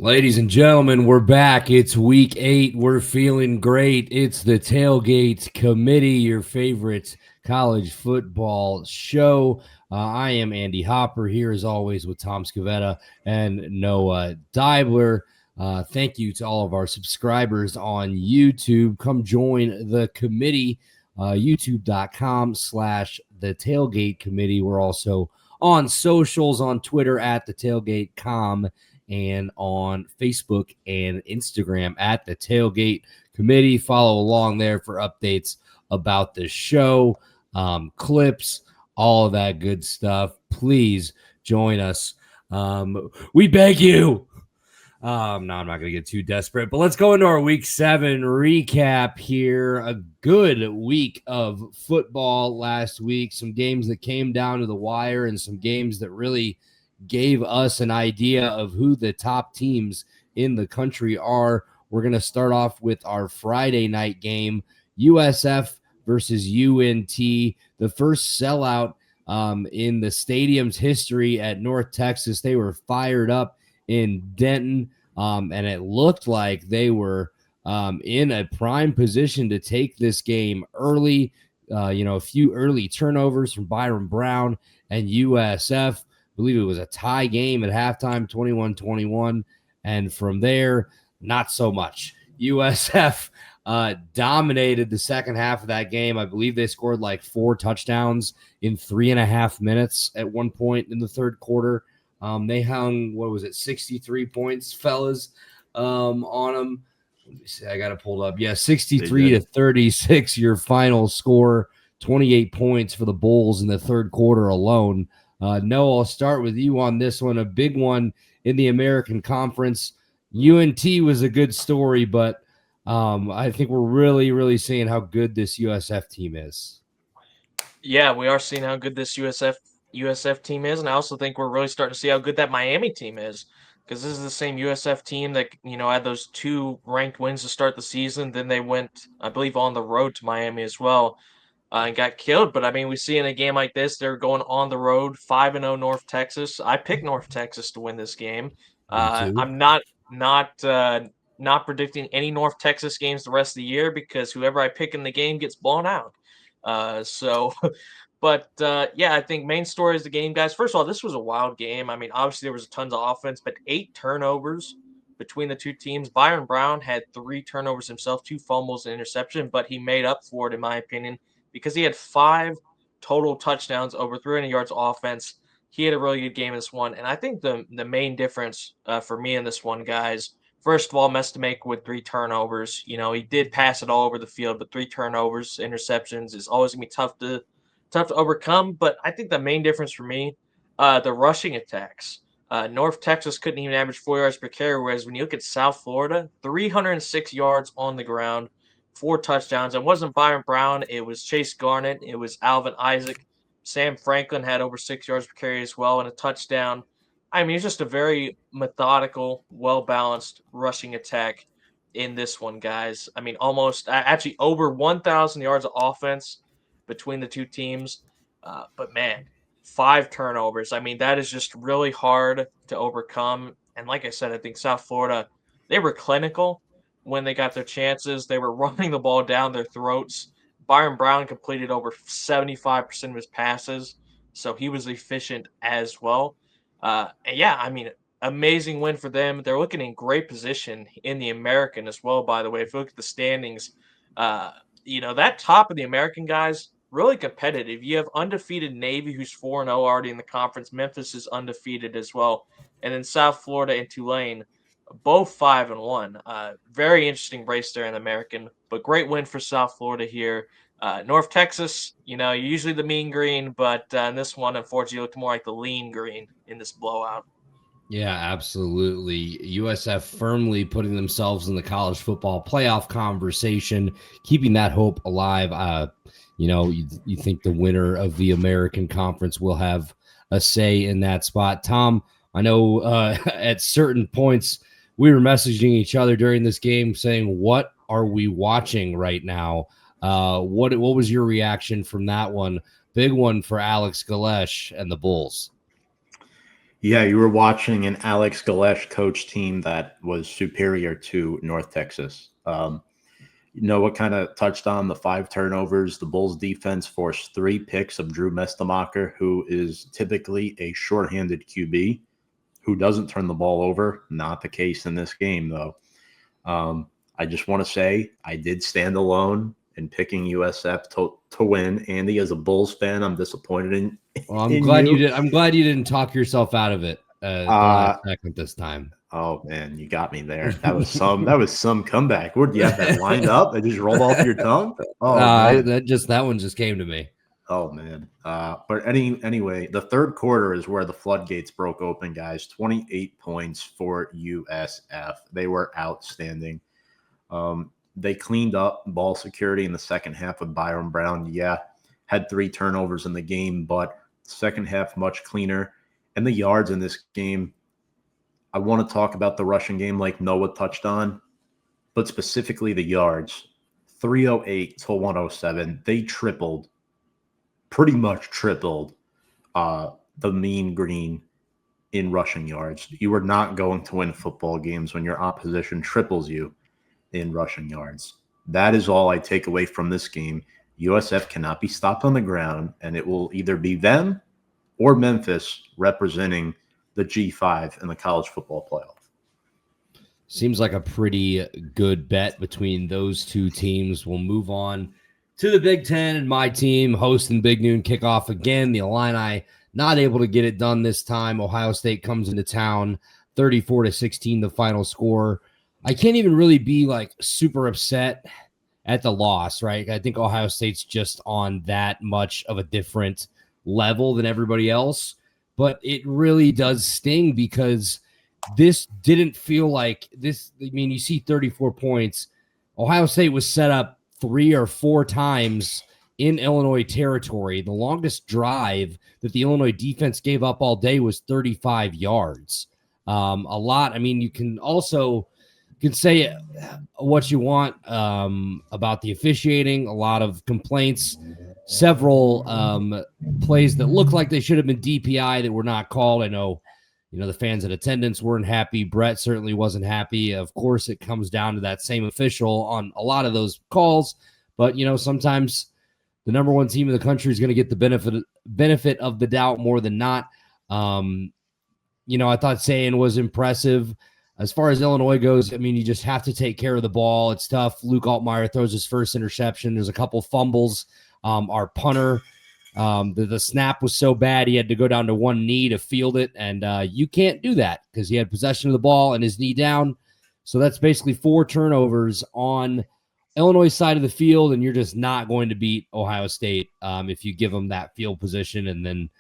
Ladies and gentlemen, we're back. It's week 8. We're feeling great. It's the Tailgate Committee, your favorite college football show. I am Andy Hopper here, as always, with Tom Scavetta and Noah Dibler. Thank you to all of our subscribers on YouTube. Come join the committee, youtube.com/the Tailgate Committee. We're also on socials, on Twitter at the Tailgate.com, and on Facebook and Instagram at the Tailgate Committee. Follow along there for updates about the show, clips, all of that good stuff. Please join us. We beg you. No, I'm not going to get too desperate, but let's go into our week 7 recap here. A good week of football last week. Some games that came down to the wire and some games that really gave us an idea of who the top teams in the country are. We're going to start off with our Friday night game, USF versus UNT, the first sellout in the stadium's history at North Texas. They were fired up in Denton, and it looked like they were in a prime position to take this game early. A few early turnovers from Byron Brown and USF. I believe it was a tie game at halftime, 21-21. And from there, not so much. USF dominated the second half of that game. I believe they scored like 4 touchdowns in 3.5 minutes at one point in the third quarter. They hung, 63 points, fellas, on them. Let me see, I got it pulled up. Yeah, 63-36, your final score, 28 points for the Bulls in the third quarter alone. Noah, I'll start with you on this one, a big one in the American Conference. UNT was a good story, but I think we're really, really seeing how good this USF team is. Yeah, we are seeing how good this USF team is, and I also think we're really starting to see how good that Miami team is, because this is the same USF team that had those 2 ranked wins to start the season. Then they went, I believe, on the road to Miami as well, and got killed. But I mean, we see in a game like this, they're going on the road, 5-0 North Texas. I picked North Texas to win this game. I'm not predicting any North Texas games the rest of the year, because whoever I pick in the game gets blown out. Yeah, I think main story is the game, guys. First of all, this was a wild game. I mean, obviously there was tons of offense, but 8 turnovers between the two teams. Byron Brown had 3 turnovers himself, 2 fumbles and interception, but he made up for it, in my opinion, because he had 5 total touchdowns, over 300 yards offense. He had a really good game in this one, and I think the main difference for me in this one, guys, first of all, Mestamake with 3 turnovers. He did pass it all over the field, but 3 turnovers, interceptions is always going to be tough to overcome. But I think the main difference for me, the rushing attacks. North Texas couldn't even average 4 yards per carry, whereas when you look at South Florida, 306 yards on the ground, 4 touchdowns. It wasn't Byron Brown. It was Chase Garnett. It was Alvin Isaac. Sam Franklin had over 6 yards per carry as well, and a touchdown. I mean, it's just a very methodical, well-balanced rushing attack in this one, guys. I mean, actually over 1,000 yards of offense between the two teams. But man, 5 turnovers. I mean, that is just really hard to overcome. And like I said, I think South Florida, they were clinical when they got their chances. They were running the ball down their throats. Byron Brown completed over 75% of his passes, so he was efficient as well. And yeah, I mean, amazing win for them. They're looking in great position in the American as well, by the way. If you look at the standings, that top of the American, guys, really competitive. You have undefeated Navy, who's 4-0 already in the conference. Memphis is undefeated as well. And then South Florida and Tulane, both 5-1. Very interesting race there in the American, but great win for South Florida here. North Texas, usually the mean green, but in this one, unfortunately, looked more like the lean green in this blowout. Yeah, absolutely. USF firmly putting themselves in the college football playoff conversation, keeping that hope alive. You think the winner of the American Conference will have a say in that spot. Tom, I know at certain points we were messaging each other during this game saying, what are we watching right now? What was your reaction from that one? Big one for Alex Galesh and the Bulls. Yeah, you were watching an Alex Galesh coach team that was superior to North Texas. You know what kind of touched on the 5 turnovers? The Bulls defense forced 3 picks of Drew Mestemacher, who is typically a shorthanded QB who doesn't turn the ball over. Not the case in this game, though. I just want to say I did stand alone in picking USF to win. Andy, as a Bulls fan, I'm disappointed in Well, I'm in glad you you. did. I'm glad you didn't talk yourself out of it at the last second this time. Oh man, you got me there. That was some comeback. Would you have that lined up? It just rolled off your tongue. Oh man. That one just came to me. Oh man. But anyway, the third quarter is where the floodgates broke open, guys. 28 points for USF. They were outstanding. They cleaned up ball security in the second half with Byron Brown. Yeah, had 3 turnovers in the game, but second half much cleaner. And the yards in this game, I want to talk about the rushing game like Noah touched on, but specifically the yards. 308 to 107. They pretty much tripled the mean green in rushing yards. You are not going to win football games when your opposition triples you in rushing yards. That is all I take away from this game. USF cannot be stopped on the ground, and it will either be them or Memphis representing the G5 in the college football playoff. Seems like a pretty good bet between those two teams. We'll move on to the Big Ten, and my team hosting Big Noon kickoff again. The Illini not able to get it done this time. Ohio State comes into town, 34-16, the final score. I can't even really be like super upset at the loss, right? I think Ohio State's just on that much of a different level than everybody else, but it really does sting because this didn't feel like this. I mean, you see 34 points. Ohio State was set up 3 or 4 times in Illinois territory. The longest drive that the Illinois defense gave up all day was 35 yards. A lot. I mean, you can say what you want about the officiating. A lot of complaints, several plays that look like they should have been DPI that were not called. I know, the fans in attendance weren't happy. Brett certainly wasn't happy. Of course, it comes down to that same official on a lot of those calls. But, sometimes the number one team in the country is going to get the benefit of the doubt more than not. I thought Sayan was impressive. As far as Illinois goes, I mean, you just have to take care of the ball. It's tough. Luke Altmaier throws his first interception. There's a couple fumbles. Our punter, the snap was so bad he had to go down to one knee to field it, and you can't do that because he had possession of the ball and his knee down. So that's basically 4 turnovers on Illinois' side of the field, and you're just not going to beat Ohio State if you give them that field position. And then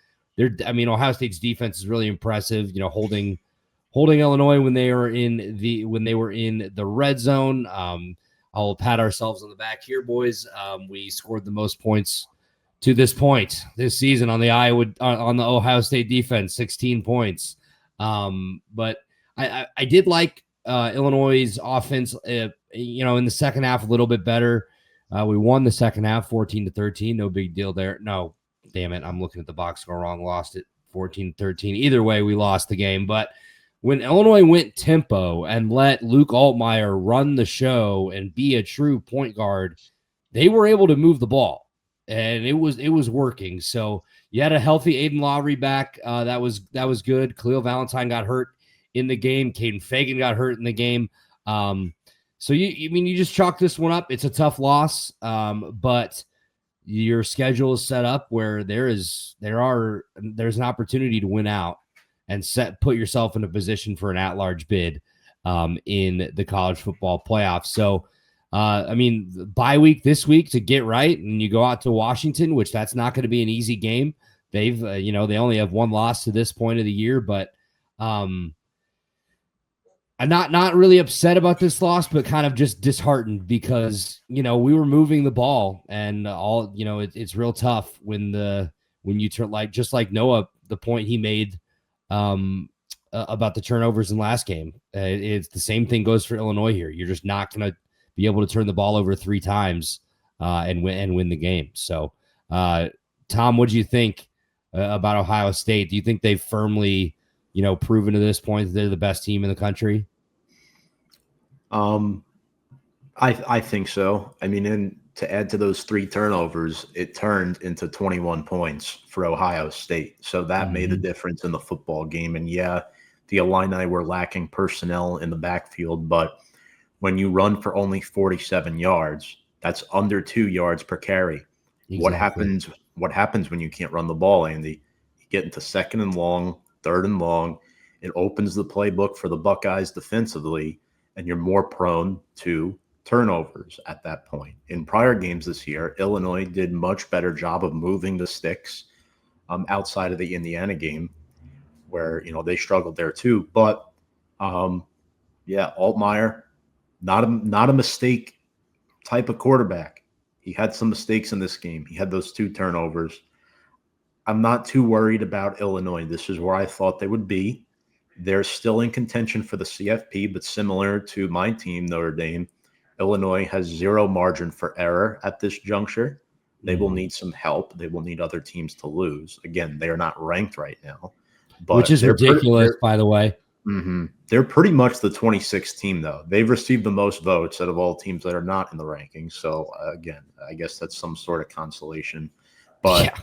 Ohio State's defense is really impressive. Holding Illinois when they were in the red zone. I'll pat ourselves on the back here, boys. We scored the most points to this point this season on the Ohio State defense, 16 points. But I did like Illinois' offense. In the second half a little bit better. We won the second half, 14-13. No big deal there. No, damn it, I'm looking at the box score wrong. Lost it, 14-13. Either way, we lost the game, but. When Illinois went tempo and let Luke Altmaier run the show and be a true point guard, they were able to move the ball, and it was working. So you had a healthy Aiden Lowry back. That was good. Khalil Valentine got hurt in the game. Caden Fagan got hurt in the game. So you just chalk this one up. It's a tough loss, but your schedule is set up where there's an opportunity to win out and put yourself in a position for an at-large bid in the college football playoffs. So, bye week this week to get right, and you go out to Washington, which that's not going to be an easy game. They've, they only have 1 loss to this point of the year, but I'm not really upset about this loss, but kind of just disheartened because, we were moving the ball and all, it's real tough when you turn just like Noah, the point he made about the turnovers in last game. It's the same thing goes for Illinois here. You're just not going to be able to turn the ball over 3 times and win the game. So, Tom, what do you think about Ohio State? Do you think they've firmly proven to this point that they're the best team in the country? I think so. I mean, and to add to those 3 turnovers, it turned into 21 points for Ohio State. So that made a difference in the football game. And yeah, the Illini were lacking personnel in the backfield, but when you run for only 47 yards, that's under 2 yards per carry. Exactly. What happens when you can't run the ball, Andy? You get into 2nd and long, 3rd and long. It opens the playbook for the Buckeyes defensively, and you're more prone to turnovers at that point. In prior games this year, Illinois did much better job of moving the sticks outside of the Indiana game, where they struggled there too. But yeah, Altmaier, not a mistake type of quarterback. He had some mistakes in this game. He had those 2 turnovers. I'm not too worried about Illinois. This is where I thought they would be. They're still in contention for the CFP, but similar to my team, Notre Dame, Illinois has 0 margin for error at this juncture. They will need some help. They will need other teams to lose. Again, they are not ranked right now. But which is ridiculous, by the way. They're pretty much the 26th team, though. They've received the most votes out of all teams that are not in the rankings. So, again, I guess that's some sort of consolation. But,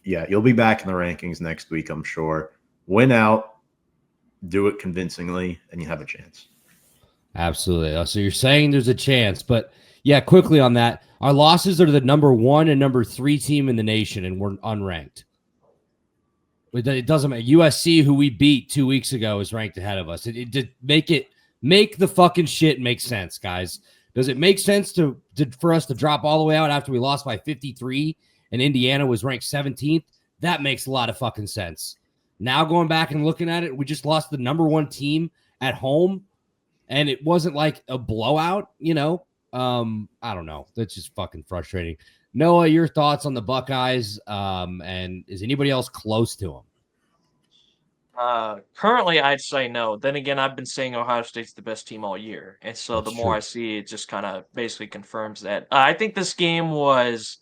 yeah, you'll be back in the rankings next week, I'm sure. Win out, do it convincingly, and you have a chance. Absolutely. So you're saying there's a chance. But, yeah, quickly on that, our losses are the number 1 and number 3 team in the nation, and we're unranked. It doesn't matter. USC, who we beat 2 weeks ago, is ranked ahead of us. Make the fucking shit make sense, guys. Does it make sense for us to drop all the way out after we lost by 53 and Indiana was ranked 17th? That makes a lot of fucking sense. Now going back and looking at it, we just lost the number 1 team at home, and it wasn't like a blowout, I don't know. That's just fucking frustrating. Noah, your thoughts on the Buckeyes, and is anybody else close to them? Currently, I'd say no. Then again, I've been saying Ohio State's the best team all year, and so the more I see, it just kind of basically confirms that. I think this game was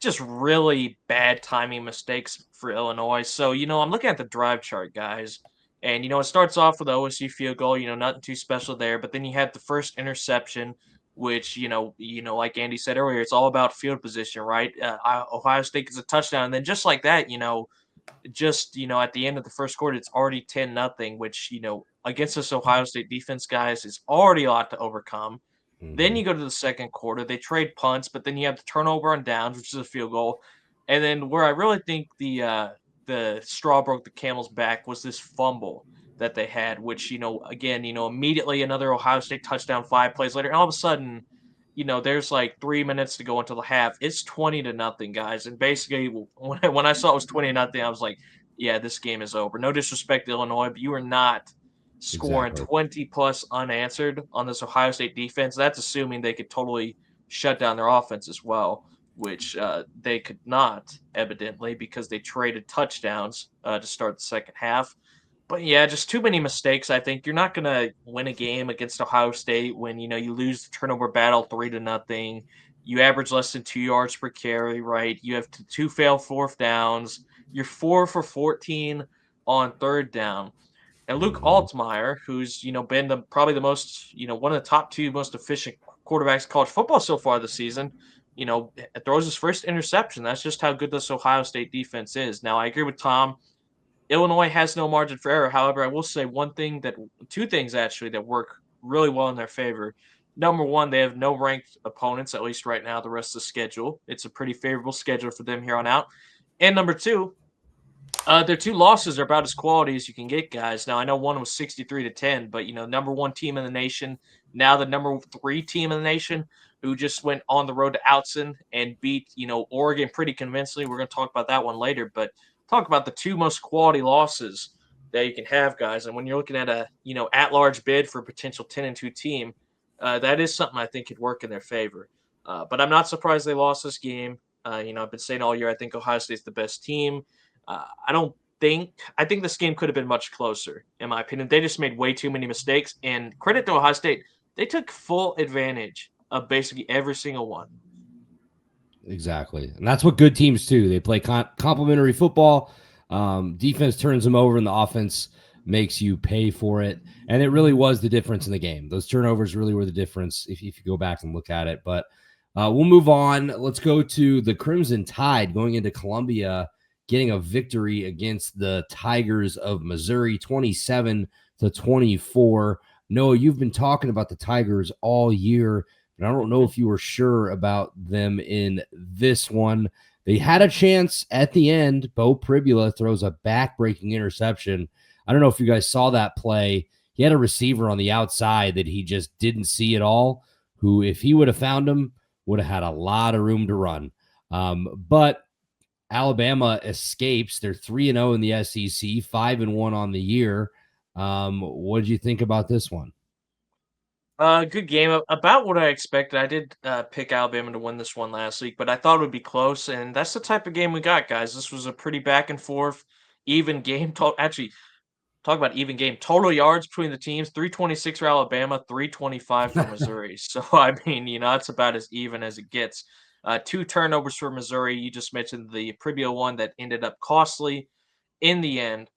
just really bad timing mistakes for Illinois. So, I'm looking at the drive chart, guys, and, it starts off with the OSU field goal, nothing too special there, but then you had the first interception, which, like Andy said earlier, it's all about field position, right? Ohio State gets a touchdown, and then just like that, at the end of the first quarter, it's already 10-0, which, against this Ohio State defense, guys, is already a lot to overcome. Then you go to the second quarter, they trade punts, but then you have the turnover on downs, which is a field goal. And then where I really think the straw broke the camel's back was this fumble that they had, which, again, immediately another Ohio State touchdown 5 plays later. And all of a sudden, there's like 3 minutes to go until the half. It's 20-0, guys. And basically, when I saw it was 20-0, I was like, yeah, this game is over. No disrespect to Illinois, but you are not scoring 20-plus unanswered on this Ohio State defense. That's assuming they could totally shut down their offense as well, which they could not, evidently, because they traded touchdowns to start the second half. But yeah, just too many mistakes. I think you're not going to win a game against Ohio State when, you lose the turnover battle 3-0. You average less than 2 yards per carry, right? You have 2 failed 4th downs. You're 4 for 14 on 3rd down. And Luke Altmaier, who's, been probably the most, one of the top 2 most efficient quarterbacks in college football so far this season, throws his first interception. That's just how good this Ohio State defense is. Now, I agree with Tom. Illinois has no margin for error. However, I will say 2 things actually that work really well in their favor. Number 1, they have no ranked opponents, at least right now, the rest of the schedule. It's a pretty favorable schedule for them here on out. And number 2, their 2 losses are about as quality as you can get, guys. Now, I know one was 63-10, but, number 1 team in the nation, now the number 3 team in the nation, who just went on the road to Outson and beat, Oregon pretty convincingly. We're going to talk about that one later, but talk about the 2 most quality losses that you can have, guys. And when you're looking at a, at-large bid for a potential 10-2 team, that is something I think could work in their favor. But I'm not surprised they lost this game. I've been saying all year, I think Ohio State's the best team. I think this game could have been much closer, in my opinion. They just made way too many mistakes. And credit to Ohio State, they took full advantage of basically every single one. Exactly. And that's what good teams do. They play complementary football. Defense turns them over, and the offense makes you pay for it. And it really was the difference in the game. Those turnovers really were the difference if you go back and look at it. But we'll move on. Let's go to the Crimson Tide going into Columbia, getting a victory against the Tigers of Missouri, 27-24. Noah, you've been talking about the Tigers all year, but I don't know if you were sure about them in this one. They had a chance at the end. Bo Pribula throws a back-breaking interception. I don't know if you guys saw that play. He had a receiver on the outside that he just didn't see at all, who, if he would have found him, would have had a lot of room to run. But Alabama escapes. They're 3-0 in the SEC, 5-1 on the year. What did you think about this one? Good game. About what I expected. I did pick Alabama to win this one last week, but I thought it would be close, and that's the type of game we got, guys. This was a pretty back and forth, even game. Actually, talk about even game. Total yards between the teams, 326 for Alabama, 325 for Missouri. So, I mean, that's about as even as it gets. 2 turnovers for Missouri. You just mentioned the Pribio one that ended up costly in the end.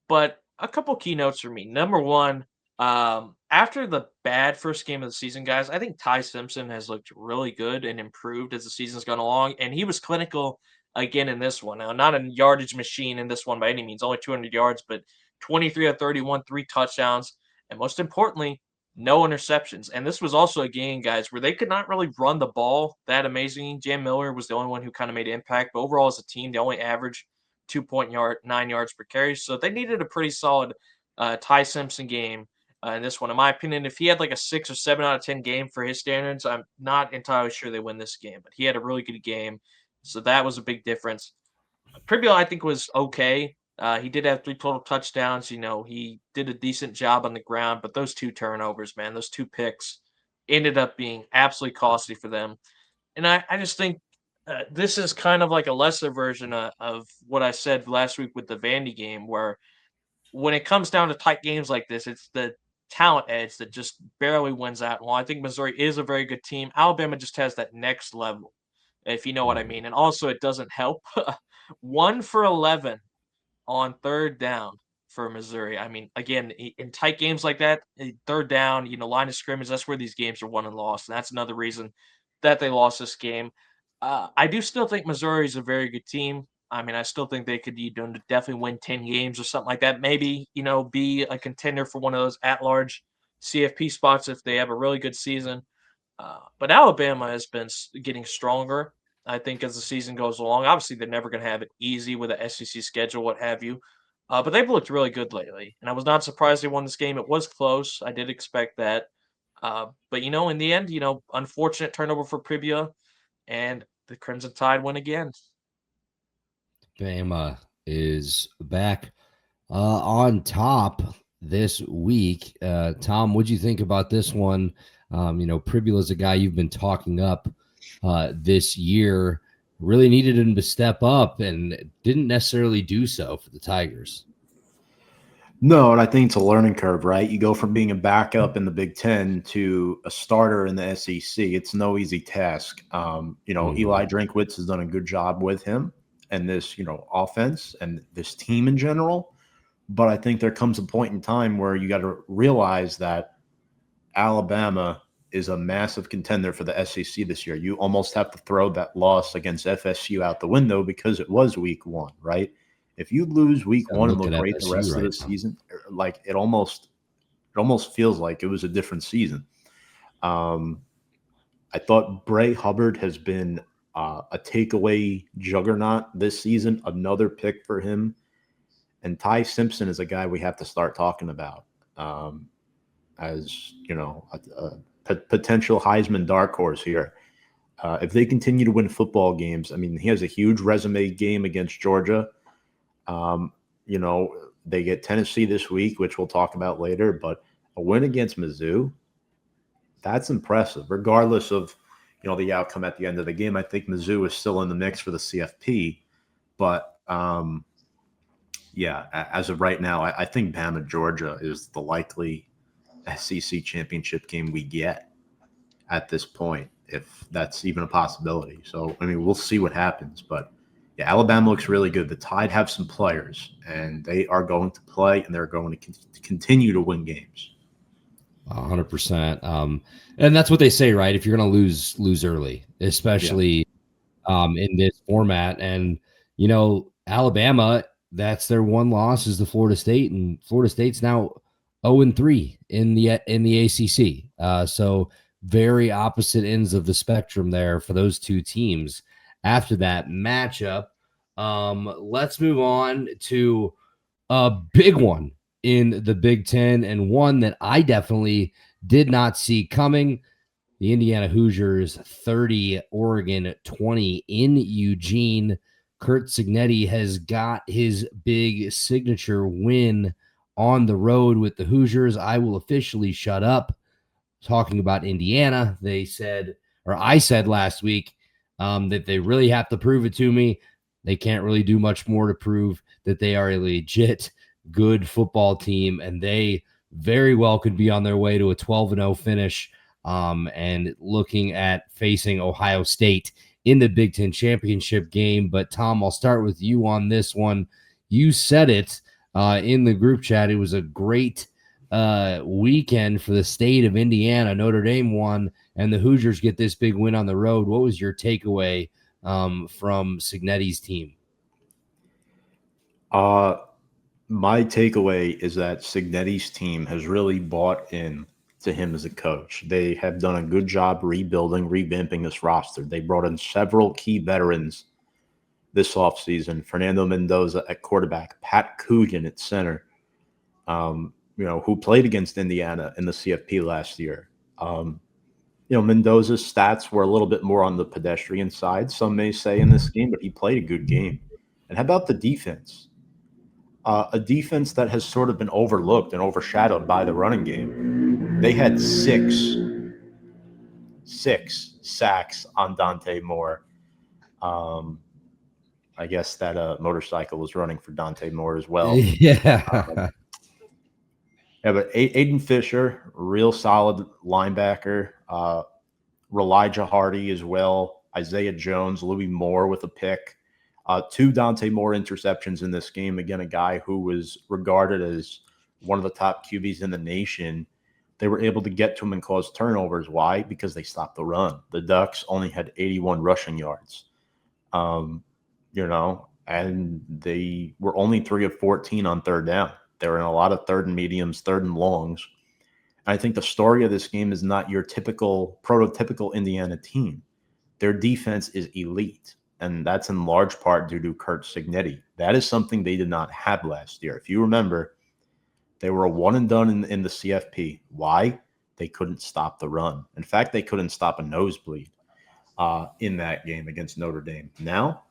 But a couple keynotes for me. Number one, after the bad first game of the season, guys, I think Ty Simpson has looked really good and improved as the season's gone along, and he was clinical again in this one. Now, not a yardage machine in this one by any means, only 200 yards, but 23 of 31, 3 touchdowns, and most importantly, no interceptions. And this was also a game, guys, where they could not really run the ball that amazing. Jam Miller was the only one who kind of made impact, but overall as a team, they only averaged 9 yards per carry. So they needed a pretty solid Ty Simpson game in this one. In my opinion, if he had like a 6 or 7 out of 10 game for his standards, I'm not entirely sure they win this game, but he had a really good game. So that was a big difference. Pribula, I think, was okay. He did have 3 total touchdowns. He did a decent job on the ground, but those 2 turnovers, man, those 2 picks ended up being absolutely costly for them. And I just think this is kind of like a lesser version of what I said last week with the Vandy game, where when it comes down to tight games like this, it's the talent edge that just barely wins out. Well, I think Missouri is a very good team. Alabama just has that next level, if you know what I mean. And also, it doesn't help. 1 for 11 on third down for Missouri. I mean, again, in tight games like that, third down, line of scrimmage, that's where these games are won and lost. And that's another reason that they lost this game. I do still think Missouri is a very good team. I mean, I still think they could definitely win 10 games or something like that. Maybe, be a contender for one of those at-large CFP spots if they have a really good season. But Alabama has been getting stronger, I think, as the season goes along. Obviously, they're never going to have it easy with the SEC schedule, what have you. But they've looked really good lately. And I was not surprised they won this game. It was close. I did expect that. But, in the end, unfortunate turnover for Pribia, and the Crimson Tide win again. Bama is back on top this week. Tom, what'd you think about this one? Pribula is a guy you've been talking up this year. Really needed him to step up and didn't necessarily do so for the Tigers. No, and I think it's a learning curve, right? You go from being a backup in the Big Ten to a starter in the SEC. It's no easy task. Eli Drinkwitz has done a good job with him and this, offense and this team in general. But I think there comes a point in time where you got to realize that Alabama is a massive contender for the SEC this year. You almost have to throw that loss against FSU out the window because it was week 1, right? If you lose week 1 and look great the rest of the season, like it almost feels like it was a different season. I thought Bray Hubbard has been a takeaway juggernaut this season, another pick for him. And Ty Simpson is a guy we have to start talking about as, a potential Heisman dark horse here. If they continue to win football games, I mean, he has a huge resume game against Georgia. They get Tennessee this week, which we'll talk about later, but a win against Mizzou, that's impressive, regardless of, the outcome at the end of the game. I think Mizzou is still in the mix for the CFP, but as of right now, I think Bama Georgia is the likely SEC championship game we get at this point, if that's even a possibility. So, I mean, we'll see what happens, but Yeah, Alabama looks really good. The Tide have some players, and they are going to play, and they're going to continue to win games. 100%. And that's what they say, right? If you're going to lose early, especially in this format. And, Alabama, that's their one loss is to Florida State, and Florida State's now 0-3 in the ACC. So very opposite ends of the spectrum there for those two teams. After that matchup, let's move on to a big one in the Big Ten, and one that I definitely did not see coming. The Indiana Hoosiers 30, Oregon 20 in Eugene. Curt Cignetti has got his big signature win on the road with the Hoosiers. I will officially shut up talking about Indiana. They said, or I said last week, that they really have to prove it to me. They can't really do much more to prove that they are a legit good football team, and they very well could be on their way to a 12-0 finish. And looking at facing Ohio State in the Big Ten championship game. But Tom, I'll start with you on this one. You said it in the group chat. It was a great weekend for the state of Indiana. Notre Dame won, and the Hoosiers get this big win on the road. What was your takeaway from Cignetti's team? My takeaway is that Cignetti's team has really bought in to him as a coach. They have done a good job rebuilding, revamping this roster. They brought in several key veterans this offseason. Fernando Mendoza at quarterback, Pat Coogan at center, who played against Indiana in the CFP last year. Mendoza's stats were a little bit more on the pedestrian side, some may say, in this game, but he played a good game. And how about the defense? A defense that has sort of been overlooked and overshadowed by the running game. They had six sacks on Dante Moore. I guess that motorcycle was running for Dante Moore as well. Yeah. But Aiden Fisher, real solid linebacker. Elijah Hardy as well. Isaiah Jones, Louis Moore with a pick. 2 Dante Moore interceptions in this game. Again, a guy who was regarded as one of the top QBs in the nation. They were able to get to him and cause turnovers. Why? Because they stopped the run. The Ducks only had 81 rushing yards. And they were only 3 of 14 on third down. They were in a lot of third and mediums, third and longs. I think the story of this game is not your typical, prototypical Indiana team. Their defense is elite, and that's in large part due to Curt Cignetti. That is something they did not have last year. If you remember, they were a one and done in the CFP. Why? They couldn't stop the run. In fact, they couldn't stop a nosebleed in that game against Notre Dame. Now,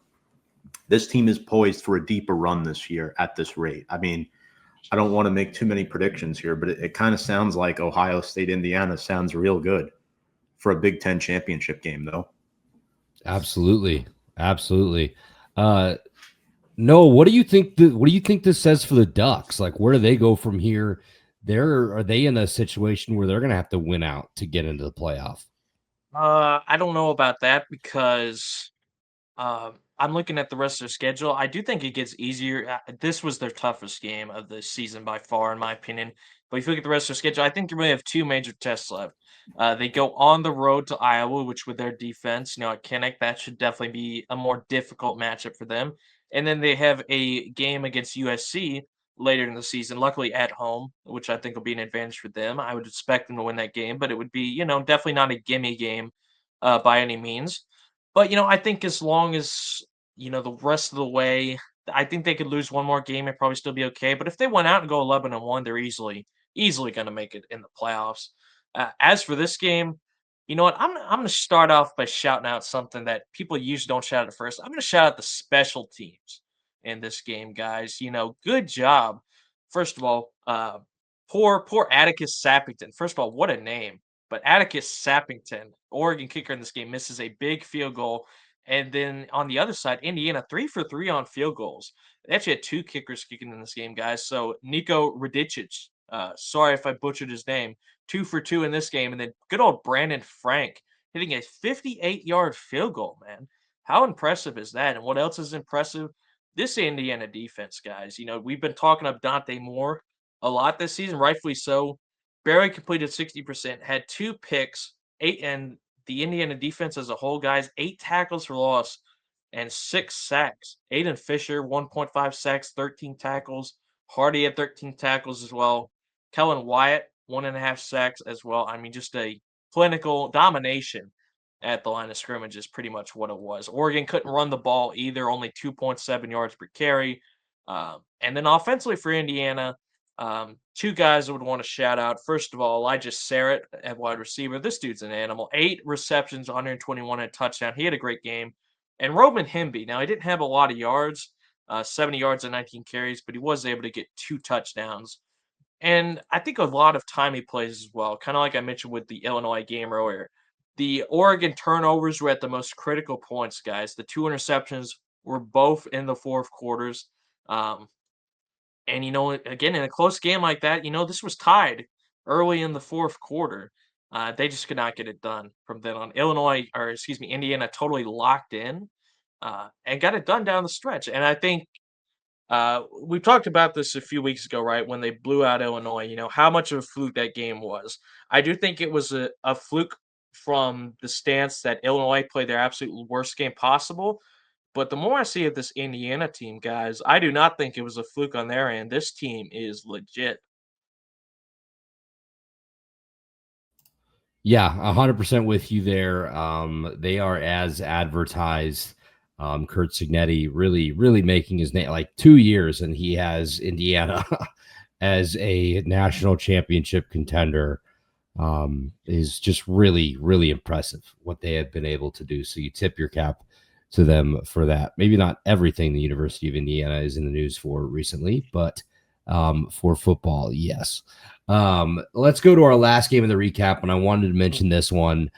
this team is poised for a deeper run this year at this rate. I mean, I don't want to make too many predictions here, but it kind of sounds like Ohio State, Indiana sounds real good for a Big Ten championship game, though. Absolutely. Noah, what do you think this says for the Ducks? Like, where do they go from here? Are they in a situation where they're going to have to win out to get into the playoff? I don't know about that because I'm looking at the rest of their schedule. I do think it gets easier. This was their toughest game of the season by far, in my opinion. But if you look at the rest of their schedule, I think they really have 2 major tests left. They go on the road to Iowa, which with their defense, at Kinnick, that should definitely be a more difficult matchup for them. And then they have a game against USC later in the season, luckily at home, which I think will be an advantage for them. I would expect them to win that game, but it would be, definitely not a gimme game by any means. But, I think as long as, the rest of the way, I think they could lose one more game and probably still be okay. But if they went out and go 11-1, they're easily going to make it in the playoffs. As for this game, you know what? I'm going to start off by shouting out something that people usually don't shout at first. I'm going to shout out the special teams in this game, guys. Good job. First of all, poor Atticus Sappington. First of all, what a name. But Atticus Sappington, Oregon kicker in this game, misses a big field goal. And then on the other side, Indiana 3 for 3 on field goals. They actually had 2 kickers kicking in this game, guys. So Nico Radicic, sorry if I butchered his name, 2 for 2 in this game. And then good old Brandon Frank hitting a 58-yard field goal, man. How impressive is that? And what else is impressive? This Indiana defense, guys. We've been talking of Dante Moore a lot this season, rightfully so. Barely completed 60%, had 2 picks, 8, and the Indiana defense as a whole, guys, 8 tackles for loss and 6 sacks. Aiden Fisher, 1.5 sacks, 13 tackles. Hardy had 13 tackles as well. Kellen Wyatt, 1.5 sacks as well. I mean, just a clinical domination at the line of scrimmage is pretty much what it was. Oregon couldn't run the ball either, only 2.7 yards per carry. And then offensively for Indiana, 2 guys I would want to shout out. First of all, Elijah Sarrett at wide receiver. This dude's an animal. 8 receptions, 121 and a touchdown. He had a great game. And Roman Himby. Now, he didn't have a lot of yards, 70 yards and 19 carries, but he was able to get 2 touchdowns. And I think a lot of time he plays as well, kind of like I mentioned with the Illinois game earlier. The Oregon turnovers were at the most critical points, guys. The 2 interceptions were both in the fourth quarters. And, again, in a close game like that, this was tied early in the fourth quarter. They just could not get it done from then on. Indiana totally locked in and got it done down the stretch. And I think we talked about this a few weeks ago, right, when they blew out Illinois, how much of a fluke that game was. I do think it was a fluke from the stance that Illinois played their absolute worst game possible. But the more I see of this Indiana team, guys, I do not think it was a fluke on their end. This team is legit. Yeah, 100% with you there. They are as advertised. Curt Cignetti really, really making his name, like 2 years, and he has Indiana as a national championship contender. Is just really, really impressive what they have been able to do. So you tip your cap to them for that. Maybe not everything the University of Indiana is in the news for recently, but for football, yes. Let's go to our last game of the recap, and I wanted to mention this one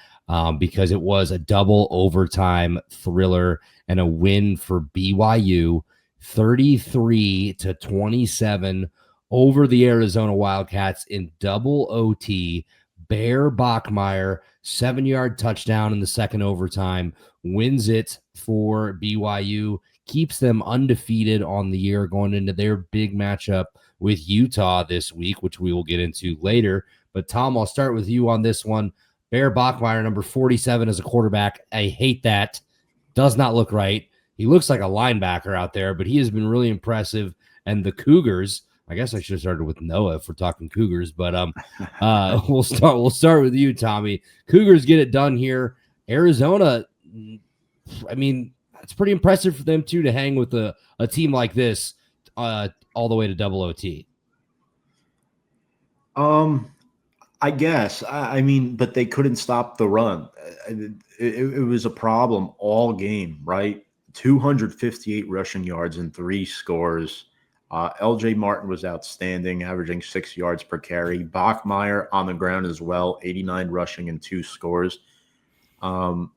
because it was a double overtime thriller and a win for BYU, 33-27 over the Arizona Wildcats in double OT. Bear Bachmeier, 7-yard touchdown in the second overtime, wins it for BYU, keeps them undefeated on the year going into their big matchup with Utah this week, which we will get into later. But Tom, I'll start with you on this one. Bear Bachmeier, number 47 as a quarterback. I hate that. Does not look right. He looks like a linebacker out there, but he has been really impressive. And the Cougars, I guess I should have started with Noah if we're talking Cougars, but we'll start with you, Tommy. Cougars get it done here. Arizona, I mean, it's pretty impressive for them too to hang with a team like this all the way to double OT. I guess. I mean, but they couldn't stop the run. It was a problem all game, right? 258 rushing yards and 3 scores. LJ Martin was outstanding, averaging 6 yards per carry. Bachmeier on the ground as well, 89 rushing and 2 scores. I'm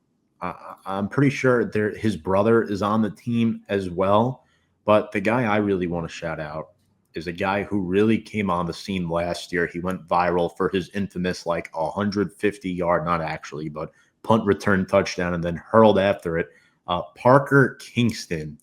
pretty sure his brother is on the team as well. But the guy I really want to shout out is a guy who really came on the scene last year. He went viral for his infamous 150-yard, not actually, but punt return touchdown and then hurled after it. Parker Kingston.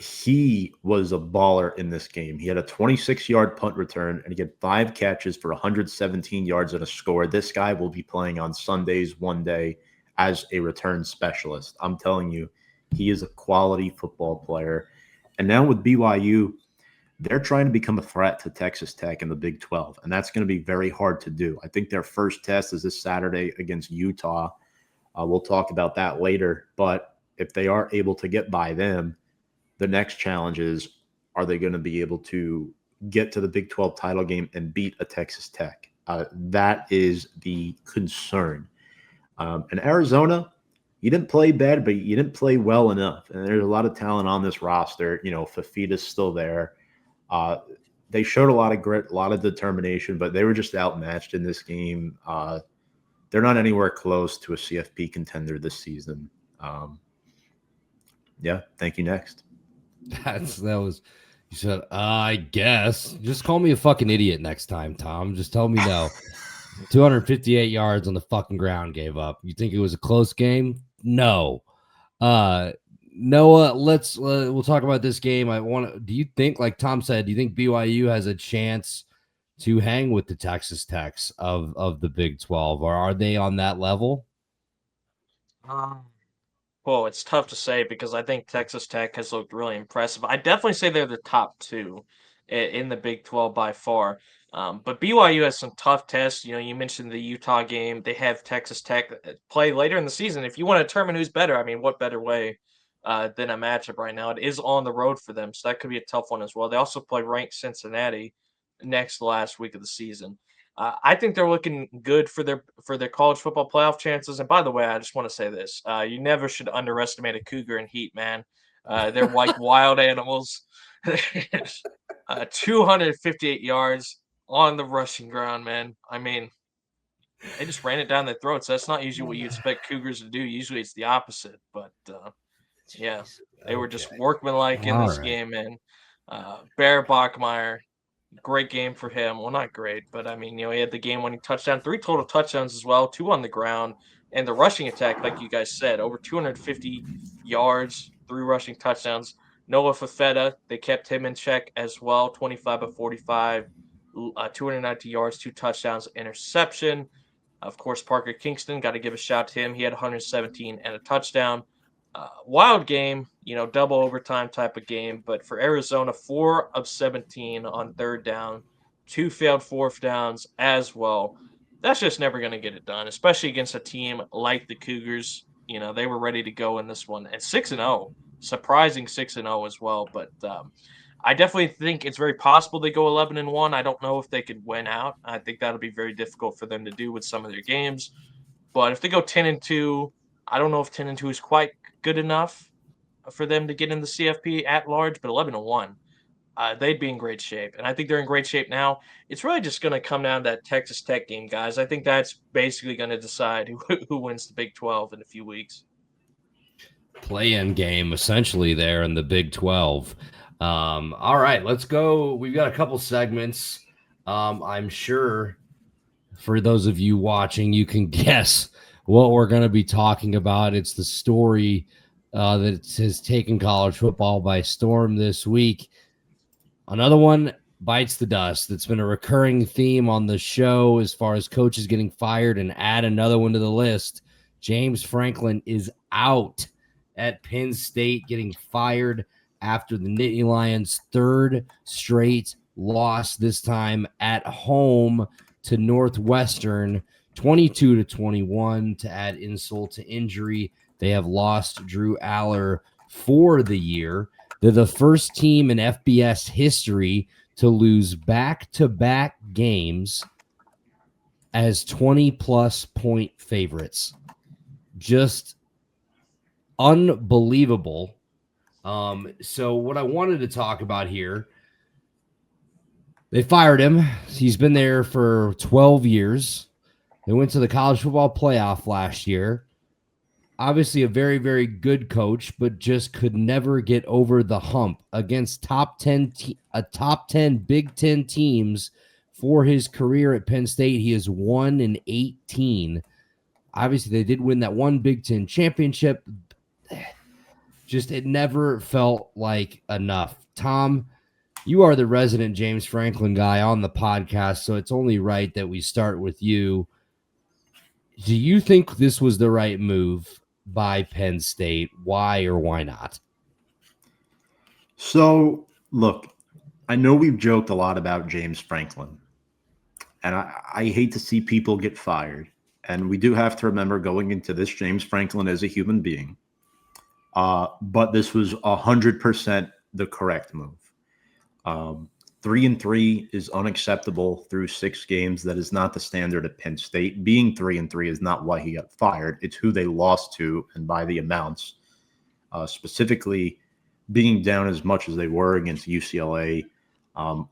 He was a baller in this game. He had a 26-yard punt return, and he had 5 catches for 117 yards and a score. This guy will be playing on Sundays one day as a return specialist. I'm telling you, he is a quality football player. And now with BYU, they're trying to become a threat to Texas Tech in the Big 12, and that's going to be very hard to do. I think their first test is this Saturday against Utah. We'll talk about that later. But if they are able to get by them, the next challenge is, are they going to be able to get to the Big 12 title game and beat a Texas Tech? That is the concern. And Arizona, you didn't play bad, but you didn't play well enough. And there's a lot of talent on this roster. Fafita's still there. They showed a lot of grit, a lot of determination, but they were just outmatched in this game. They're not anywhere close to a CFP contender this season. Yeah, thank you. Next. You said, I guess. Just call me a fucking idiot next time, Tom. Just tell me no. 258 yards on the fucking ground gave up. You think it was a close game? No. Noah, we'll talk about this game. Do you think, like Tom said, do you think BYU has a chance to hang with the Texas Techs of the Big 12, or are they on that level? Well, it's tough to say because I think Texas Tech has looked really impressive. I definitely say they're the top two in the Big 12 by far. But BYU has some tough tests. You know, you mentioned the Utah game. They have Texas Tech play later in the season. If you want to determine who's better, I mean, what better way than a matchup right now? It is on the road for them, so that could be a tough one as well. They also play ranked Cincinnati next last week of the season. I think they're looking good for their college football playoff chances. And by the way, I just want to say this: you never should underestimate a Cougar in heat, man. They're like wild animals. 258 yards on the rushing ground, man. I mean, they just ran it down their throats. That's not usually what you expect Cougars to do. Usually it's the opposite. But yeah, they were just workmanlike in this game, man. Bear Bachmeier, great game for him. Well, not great, but I mean, he had the game-winning touchdown, 3 total touchdowns as well, 2 on the ground, and the rushing attack, like you guys said, over 250 yards, 3 rushing touchdowns. Noah Fafetta, they kept him in check as well, 25 of 45, 290 yards, 2 touchdowns, interception. Of course, Parker Kingston, got to give a shout to him. He had 117 and a touchdown. Wild game, double overtime type of game. But for Arizona, 4 of 17 on third down, 2 failed fourth downs as well. That's just never going to get it done, especially against a team like the Cougars. They were ready to go in this one. And 6-0, surprising 6-0 as well. But I definitely think it's very possible they go 11-1. I don't know if they could win out. I think that'll be very difficult for them to do with some of their games. But if they go 10-2, I don't know if 10-2 is quite good enough for them to get in the CFP at large, but 11-1, they'd be in great shape. And I think they're in great shape now. It's really just going to come down to that Texas Tech game, guys. I think that's basically going to decide who wins the Big 12 in a few weeks. Play-in game, essentially, there in the Big 12. All right, let's go. We've got a couple segments. I'm sure for those of you watching, you can guess what we're going to be talking about. It's the story that has taken college football by storm this week. Another one bites the dust. It's been a recurring theme on the show as far as coaches getting fired, and add another one to the list. James Franklin is out at Penn State, getting fired after the Nittany Lions' third straight loss, this time at home to Northwestern, 22-21. To add insult to injury, they have lost Drew Aller for the year. They're the first team in FBS history to lose back-to-back games as 20-plus point favorites. Just unbelievable. So what I wanted to talk about here, they fired him. He's been there for 12 years. They went to the college football playoff last year. Obviously a very, very good coach, but just could never get over the hump against top 10 Big Ten teams for his career at Penn State. He is 1-18. Obviously, they did win that one Big Ten championship. Just it never felt like enough. Tom, you are the resident James Franklin guy on the podcast, so it's only right that we start with you. Do you think this was the right move by Penn State? Why or why not? So, look, I know we've joked a lot about James Franklin, and I hate to see people get fired. And we do have to remember going into this, James Franklin is a human being. But this was 100% the correct move. 3-3 is unacceptable through 6 games. That is not the standard at Penn State. Being 3-3 is not why he got fired. It's who they lost to and by the amounts. Specifically, being down as much as they were against UCLA,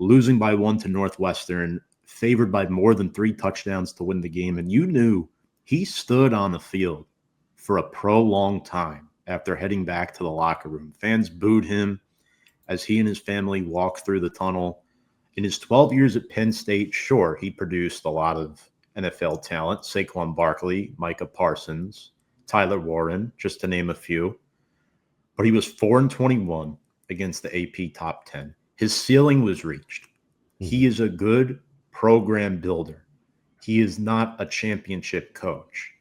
losing by 1 to Northwestern, favored by more than 3 touchdowns to win the game. And you knew he stood on the field for a prolonged time after heading back to the locker room. Fans booed him as he and his family walked through the tunnel. In his 12 years at Penn State, sure, he produced a lot of NFL talent, Saquon Barkley, Micah Parsons, Tyler Warren, just to name a few. But he was 4-21 against the AP top 10. His ceiling was reached. He is a good program builder. He is not a championship coach.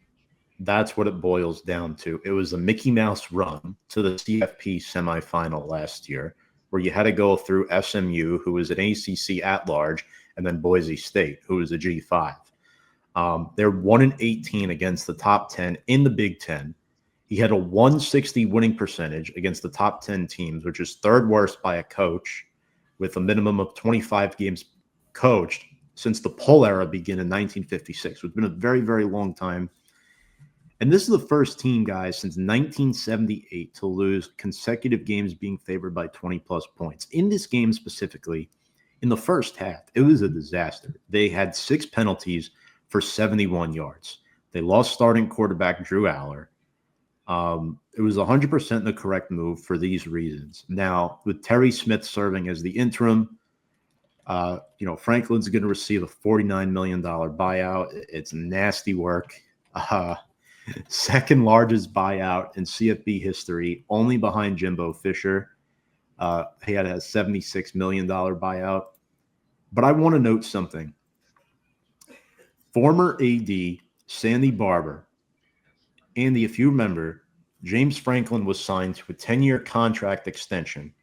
That's what it boils down to. It was a Mickey Mouse run to the CFP semifinal last year, where you had to go through SMU, who was an ACC at large, and then Boise State, who was a G5. They're 1-18 against the top 10 in the Big Ten. He had a 160 winning percentage against the top 10 teams, which is third worst by a coach, with a minimum of 25 games coached since the Poll era began in 1956. So it's been a very, very long time. And this is the first team, guys, since 1978 to lose consecutive games being favored by 20-plus points. In this game specifically, in the first half, it was a disaster. They had 6 penalties for 71 yards. They lost starting quarterback Drew Aller. It was 100% the correct move for these reasons. Now, with Terry Smith serving as the interim, Franklin's going to receive a $49 million buyout. It's nasty work. Second largest buyout in CFB history, only behind Jimbo Fisher. He had a $76 million buyout. But I want to note something. Former AD Sandy Barber, Andy, if you remember, James Franklin was signed to a 10-year contract extension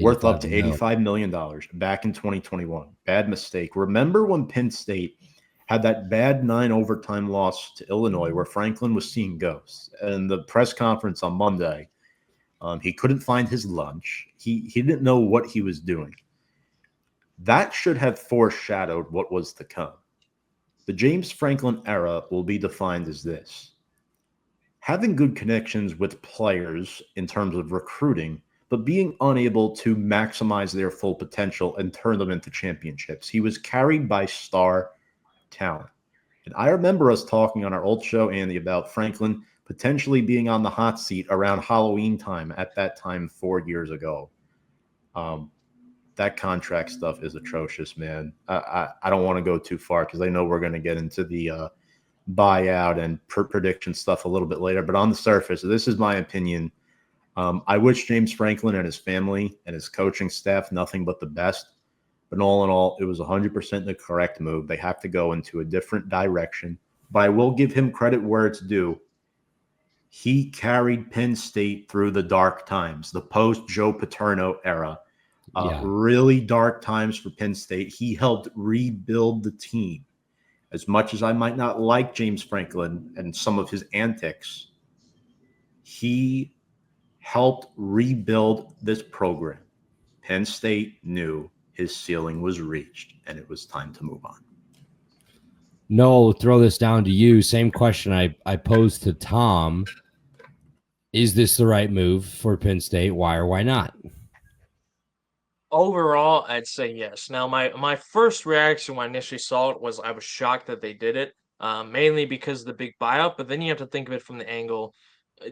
worth up to $85 million back in 2021. Bad mistake. Remember when Penn State had that bad 9 overtime loss to Illinois where Franklin was seeing ghosts? And the press conference on Monday, he couldn't find his lunch. He didn't know what he was doing. That should have foreshadowed what was to come. The James Franklin era will be defined as this: having good connections with players in terms of recruiting, but being unable to maximize their full potential and turn them into championships. He was carried by star talent. And I remember us talking on our old show, Andy, about Franklin potentially being on the hot seat around Halloween time at that time 4 years ago. That contract stuff is atrocious, man. I don't want to go too far because I know we're going to get into the buyout and prediction stuff a little bit later. But on the surface, this is my opinion. I wish James Franklin and his family and his coaching staff nothing but the best. But all in all, it was 100% the correct move. They have to go into a different direction. But I will give him credit where it's due. He carried Penn State through the dark times, the post-Joe Paterno era. Really dark times for Penn State. He helped rebuild the team. As much as I might not like James Franklin and some of his antics, he helped rebuild this program. Penn State knew his ceiling was reached, and it was time to move on. No, throw this down to you. Same question I posed to Tom. Is this the right move for Penn State? Why or why not? Overall, I'd say yes. Now, my first reaction when I initially saw it was I was shocked that they did it, mainly because of the big buyout. But then you have to think of it from the angle.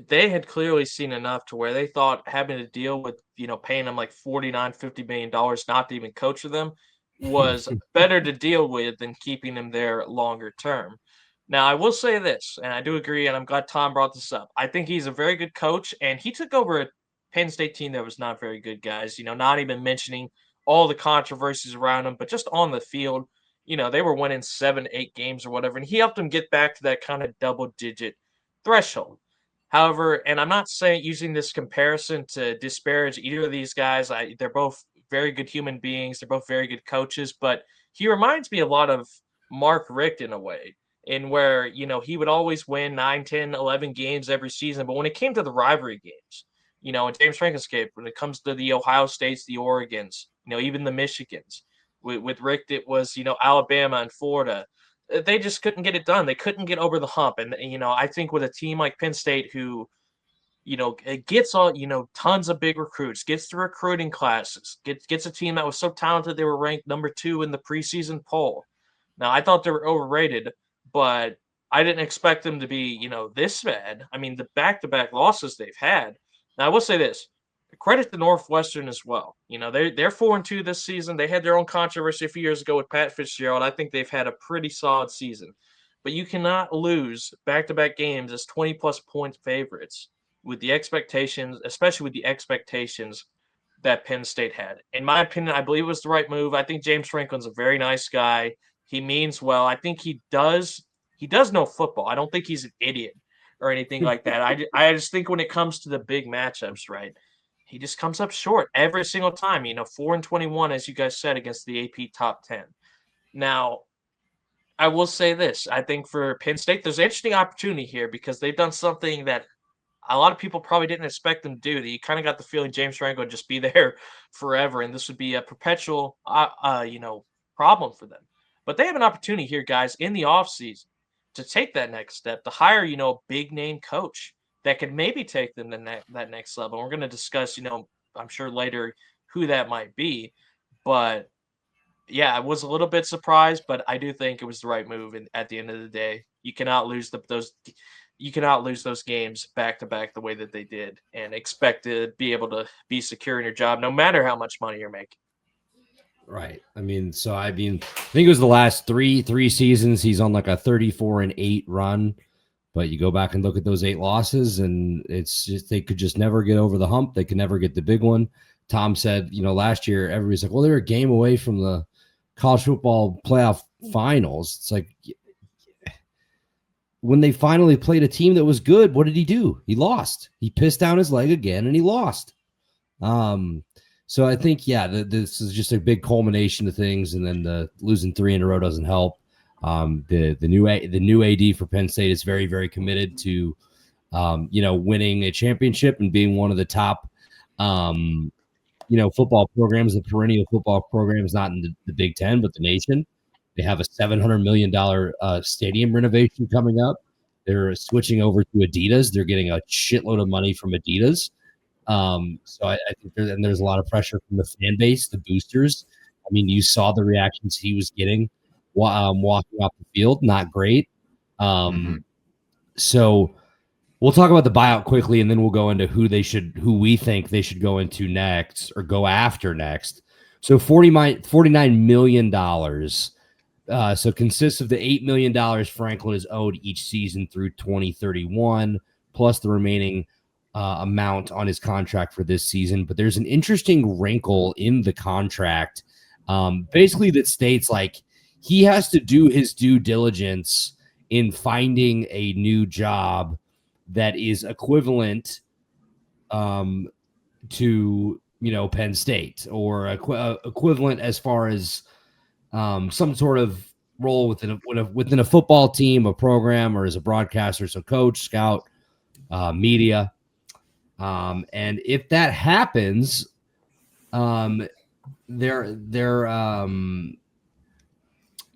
They had clearly seen enough to where they thought having to deal with, paying them like $50 million not to even coach with them was better to deal with than keeping him there longer term. Now, I will say this, and I do agree, and I'm glad Tom brought this up. I think he's a very good coach, and he took over a Penn State team that was not very good, guys. Not even mentioning all the controversies around him, but just on the field, they were winning 7, 8 games or whatever, and he helped them get back to that kind of double-digit threshold. However, and I'm not saying using this comparison to disparage either of these guys. They're both very good human beings. They're both very good coaches, but he reminds me a lot of Mark Richt in a way, in where, he would always win 9, 10, 11 games every season. But when it came to the rivalry games, in James Franklin's case, when it comes to the Ohio States, the Oregons, even the Michigans, with Richt, it was, Alabama and Florida. They just couldn't get it done. They couldn't get over the hump. And, I think with a team like Penn State who, it gets all, tons of big recruits, gets the recruiting classes, gets a team that was so talented they were ranked number 2 in the preseason poll. Now, I thought they were overrated, but I didn't expect them to be, this bad. I mean, the back-to-back losses they've had. Now, I will say this. credit to Northwestern as well. You know, they're 4-2 this season. They had their own controversy a few years ago with Pat Fitzgerald. I think they've had a pretty solid season. But you cannot lose back-to-back games as 20-plus point favorites with the expectations, especially with the expectations that Penn State had. In my opinion, I believe it was the right move. I think James Franklin's a very nice guy. He means well. I think he does know football. I don't think he's an idiot or anything like that. I just think when it comes to the big matchups, right, he just comes up short every single time. 4-21, as you guys said, against the AP top 10. Now, I will say this. I think for Penn State, there's an interesting opportunity here because they've done something that a lot of people probably didn't expect them to do. That you kind of got the feeling James Franco would just be there forever, and this would be a perpetual, problem for them. But they have an opportunity here, guys, in the offseason to take that next step, to hire, a big name coach that could maybe take them to that next level. And we're going to discuss, I'm sure later who that might be. But yeah, I was a little bit surprised, but I do think it was the right move. And at the end of the day, you cannot lose those games back to back the way that they did and expect to be able to be secure in your job, no matter how much money you're making. Right. I think it was the last three seasons. He's on like a 34-8 run, but you go back and look at those 8 losses, and it's just they could just never get over the hump. They could never get the big one. Tom said, last year everybody's like, well, they're a game away from the college football playoff finals. It's like when they finally played a team that was good, what did he do? He lost. He pissed down his leg again, and he lost. So I think, this is just a big culmination of things, and then the losing 3 in a row doesn't help. The new AD for Penn State is very, very committed to, winning a championship and being one of the top, football programs, the perennial football programs, not in the Big Ten, but the nation. They have a $700 million stadium renovation coming up. They're switching over to Adidas. They're getting a shitload of money from Adidas. So I think there's a lot of pressure from the fan base, the boosters. I mean, you saw the reactions he was getting walking off the field. Not great. So we'll talk about the buyout quickly, and then we'll go into who we think they should go into next or go after next. So $49 million. So consists of the $8 million Franklin is owed each season through 2031, plus the remaining amount on his contract for this season. But there's an interesting wrinkle in the contract, basically that states like he has to do his due diligence in finding a new job that is equivalent to Penn State, or equivalent as far as some sort of role within a football team, a program, or as a broadcaster, so coach, scout, media. And if that happens, his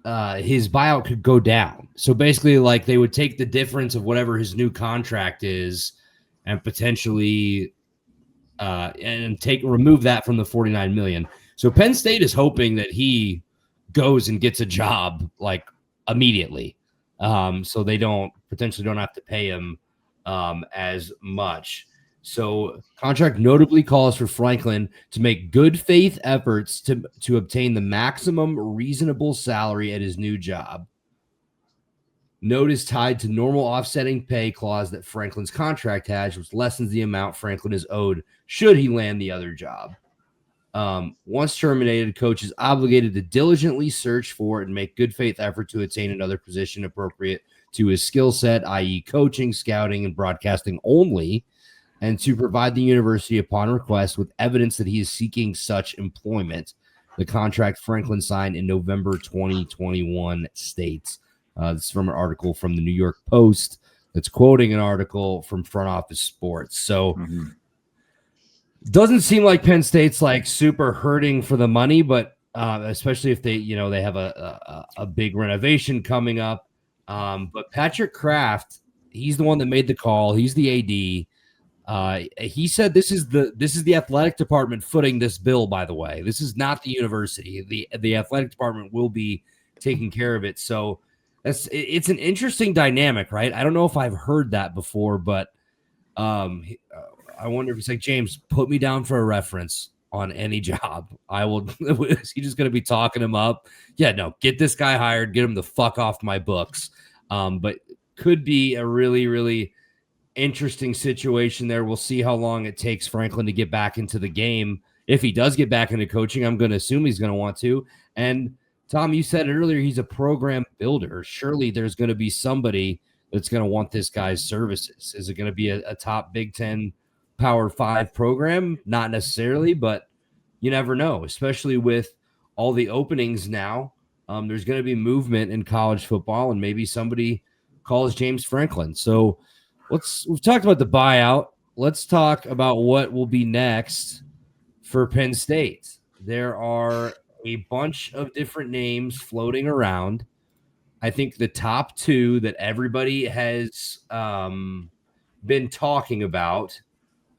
buyout could go down. So basically, like, they would take the difference of whatever his new contract is and potentially remove that from the $49 million. So Penn State is hoping that he goes and gets a job like immediately. So they potentially don't have to pay him as much. So contract notably calls for Franklin to make good faith efforts to obtain the maximum reasonable salary at his new job. Note is tied to normal offsetting pay clause that Franklin's contract has, which lessens the amount Franklin is owed should he land the other job. Once terminated, coach is obligated to diligently search for and make good faith effort to attain another position appropriate to his skill set, i.e. coaching, scouting, and broadcasting only, and to provide the university upon request with evidence that he is seeking such employment. The contract Franklin signed in November 2021 states. This is from an article from the New York Post that's quoting an article from Front Office Sports. So doesn't seem like Penn State's like super hurting for the money, but especially if they have a big renovation coming up. But Patrick Kraft, he's the one that made the call. He's the AD. He said this is the athletic department footing this bill, by the way. This is not the university. The athletic department will be taking care of it. So it's an interesting dynamic, right? I don't know if I've heard that before, but I I wonder if he's like, James, put me down for a reference on any job. I will. Is he just going to be talking him up? Yeah, no, get this guy hired, get him the fuck off my books. But could be a really, really interesting situation there. We'll see how long it takes Franklin to get back into the game. If he does get back into coaching, I'm going to assume he's going to want to. And Tom, you said it earlier, he's a program builder. Surely there's going to be somebody that's going to want this guy's services. Is it going to be a top Big Ten Power 5 program? Not necessarily, but you never know, especially with all the openings now. There's going to be movement in college football, and maybe somebody calls James Franklin. So we've talked about the buyout. Let's talk about what will be next for Penn State. There are a bunch of different names floating around. I think the top two that everybody has been talking about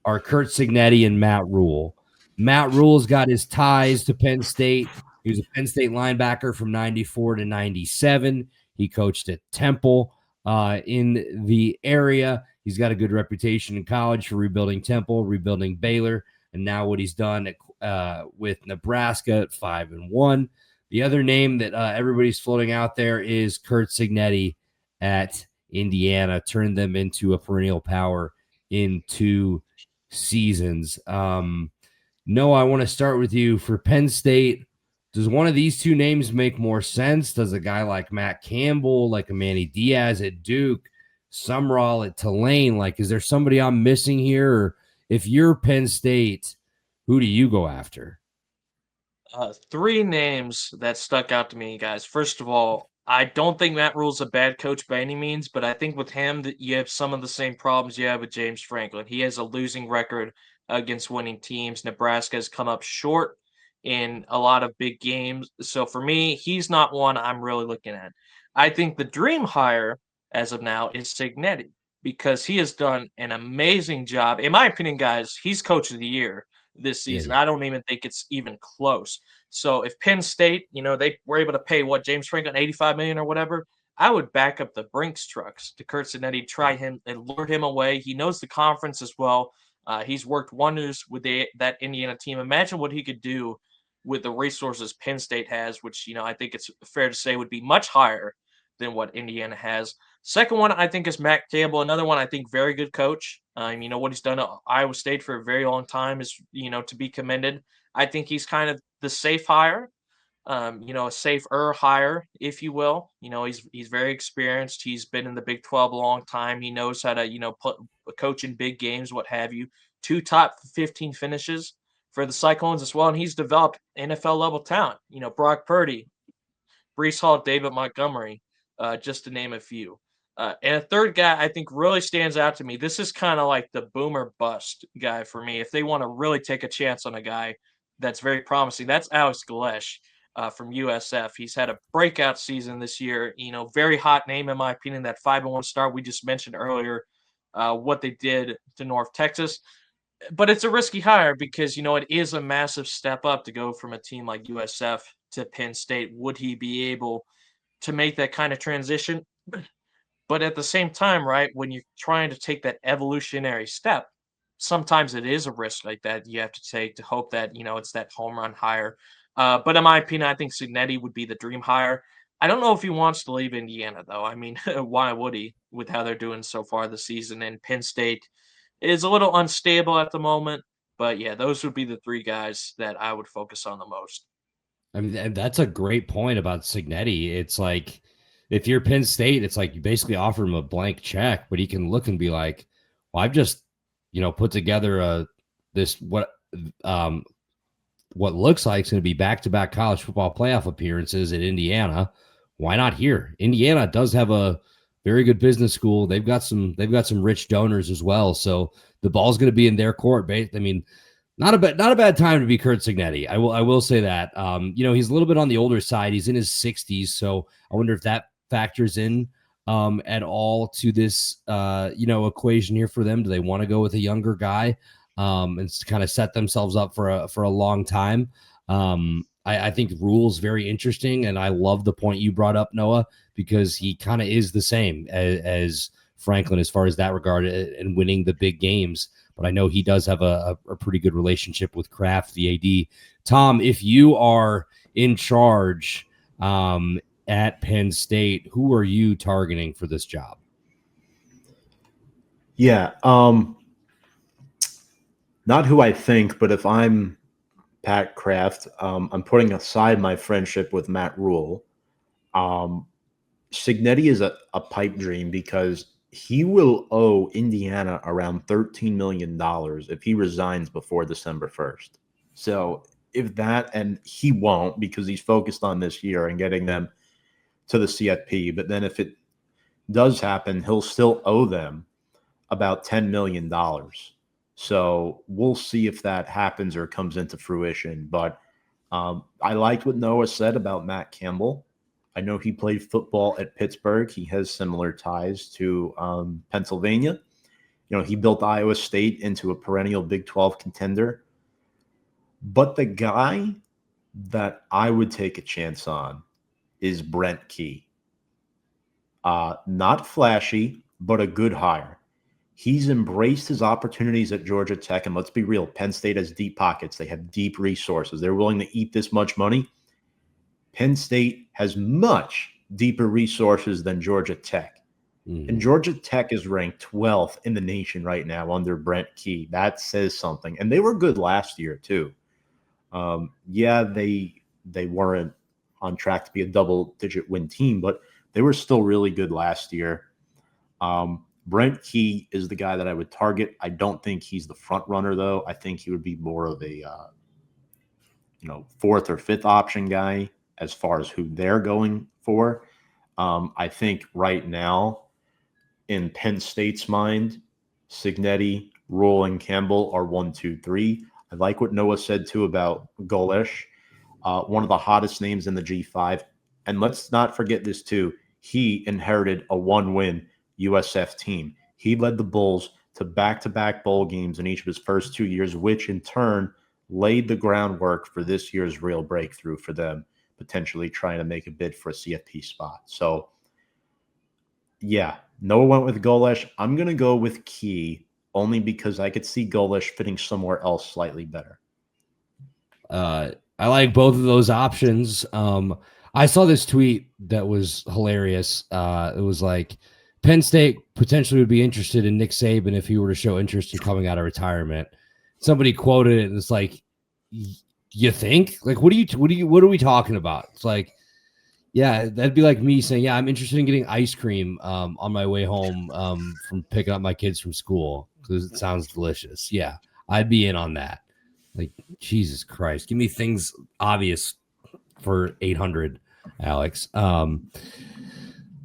are Curt Cignetti and Matt Rhule. Matt Rhule's got his ties to Penn State. He was a Penn State linebacker from 94 to 97. He coached at Temple in the area. He's got a good reputation in college for rebuilding Temple, rebuilding Baylor, and now what he's done with Nebraska at 5-1. The other name that everybody's floating out there is Curt Cignetti at Indiana. Turned them into a perennial power in 2 seasons. Noah, I want to start with you. For Penn State, does one of these two names make more sense? Does a guy like Matt Campbell, like a Manny Diaz at Duke, Sumrall at Tulane, like, is there somebody I'm missing here? Or if you're Penn State, who do you go after? 3 names that stuck out to me, guys. First of all, I don't think Matt Rhule's a bad coach by any means, but I think with him that you have some of the same problems you have with James Franklin. He has a losing record against winning teams. Nebraska has come up short in a lot of big games. So for me, he's not one I'm really looking at. I think the dream hire as of now is Cignetti because he has done an amazing job. In my opinion, guys, he's coach of the year this season. Yeah. I don't even think it's even close. So if Penn State, they were able to pay James Franklin $85 million or whatever, I would back up the Brinks trucks to Curt Cignetti, try him and lure him away. He knows the conference as well. He's worked wonders with that Indiana team. Imagine what he could do with the resources Penn State has, which, I think it's fair to say would be much higher than what Indiana has. Second one, I think, is Matt Campbell. Another one, I think, very good coach. What he's done at Iowa State for a very long time is, to be commended. I think he's kind of the safe hire, a safer hire, if you will. He's very experienced. He's been in the Big 12 a long time. He knows how to, coach in big games, what have you. 2 top 15 finishes for the Cyclones as well, and he's developed NFL level talent. Brock Purdy, Breece Hall, David Montgomery, just to name a few. And a third guy I think really stands out to me. This is kind of like the boomer bust guy for me. If they want to really take a chance on a guy that's very promising, that's Alex Galesh from USF. He's had a breakout season this year. Very hot name in my opinion. That 5-1 start we just mentioned earlier, what they did to North Texas. But it's a risky hire because, it is a massive step up to go from a team like USF to Penn State. Would he be able to make that kind of transition? But at the same time, right, when you're trying to take that evolutionary step, sometimes it is a risk like that you have to take to hope that, it's that home run hire. But in my opinion, I think Cignetti would be the dream hire. I don't know if he wants to leave Indiana, though. I mean, why would he with how they're doing so far this season? And Penn State is a little unstable at the moment. But, yeah, those would be the 3 guys that I would focus on the most. I mean, that's a great point about Cignetti. It's like, if you're Penn State, it's like you basically offer him a blank check, but he can look and be like, well, I've just, put together what looks like it's going to be back-to-back college football playoff appearances at Indiana. Why not here? Indiana does have a very good business school. They've got some rich donors as well. So the ball's going to be in their court. I mean, not a bad time to be Curt Cignetti. I will say that. He's a little bit on the older side. He's in his 60s. So I wonder if that factors in at all to this equation here for them. Do they want to go with a younger guy and kind of set themselves up for a long time? I think Rhule's very interesting, and I love the point you brought up, Noah, because he kind of is the same as Franklin as far as that regard and winning the big games. But but I know he does have a pretty good relationship with Kraft, the AD. Tom, if you are in charge at Penn State, who are you targeting for this job? Yeah, not who I think, but if I'm Pat Kraft, I'm putting aside my friendship with Matt Rhule. Cignetti is a pipe dream because he will owe Indiana around $13 million if he resigns before December 1st. So if that, and he won't because he's focused on this year and getting them to the CFP. But then if it does happen, he'll still owe them about $10 million. So we'll see if that happens or comes into fruition. But I liked what Noah said about Matt Campbell. I know he played football at Pittsburgh. He has similar ties to Pennsylvania. You know, he built Iowa State into a perennial Big 12 contender. But the guy that I would take a chance on is Brent Key. Not flashy, but a good hire. He's embraced his opportunities at Georgia Tech. And let's be real, Penn State has deep pockets. They have deep resources. They're willing to eat this much money. Penn State has much deeper resources than Georgia Tech. And Georgia Tech is ranked 12th in the nation right now under Brent Key. That says something. And they were good last year, too. Yeah, they weren't on track to be a double-digit win team, but they were still really good last year. Brent Key is the guy that I would target. I don't think he's the front runner, though. I think he would be more of a fourth or fifth option guy as far as who they're going for. I think right now, in Penn State's mind, Cignetti, Rhule, and Campbell are 1, 2, 3. I like what Noah said, too, about Golesh, one of the hottest names in the G5. And let's not forget this, too. He inherited a 1-win USF team. He led the Bulls to back-to-back bowl games in each of his first 2 years, which in turn laid the groundwork for this year's real breakthrough for them, potentially trying to make a bid for a CFP spot. So, yeah, Noah went with Golesh. I'm going to go with Key only because I could see Golesh fitting somewhere else slightly better. I like both of those options. I saw this tweet that was hilarious. It was like, Penn State potentially would be interested in Nick Saban if he were to show interest in coming out of retirement. Somebody quoted it, and it's like, you think? Like, what are we talking about? It's like, yeah, that'd be like me saying, yeah, I'm interested in getting ice cream on my way home from picking up my kids from school because it sounds delicious. Yeah, I'd be in on that. Like, Jesus Christ, give me things obvious for 800, Alex.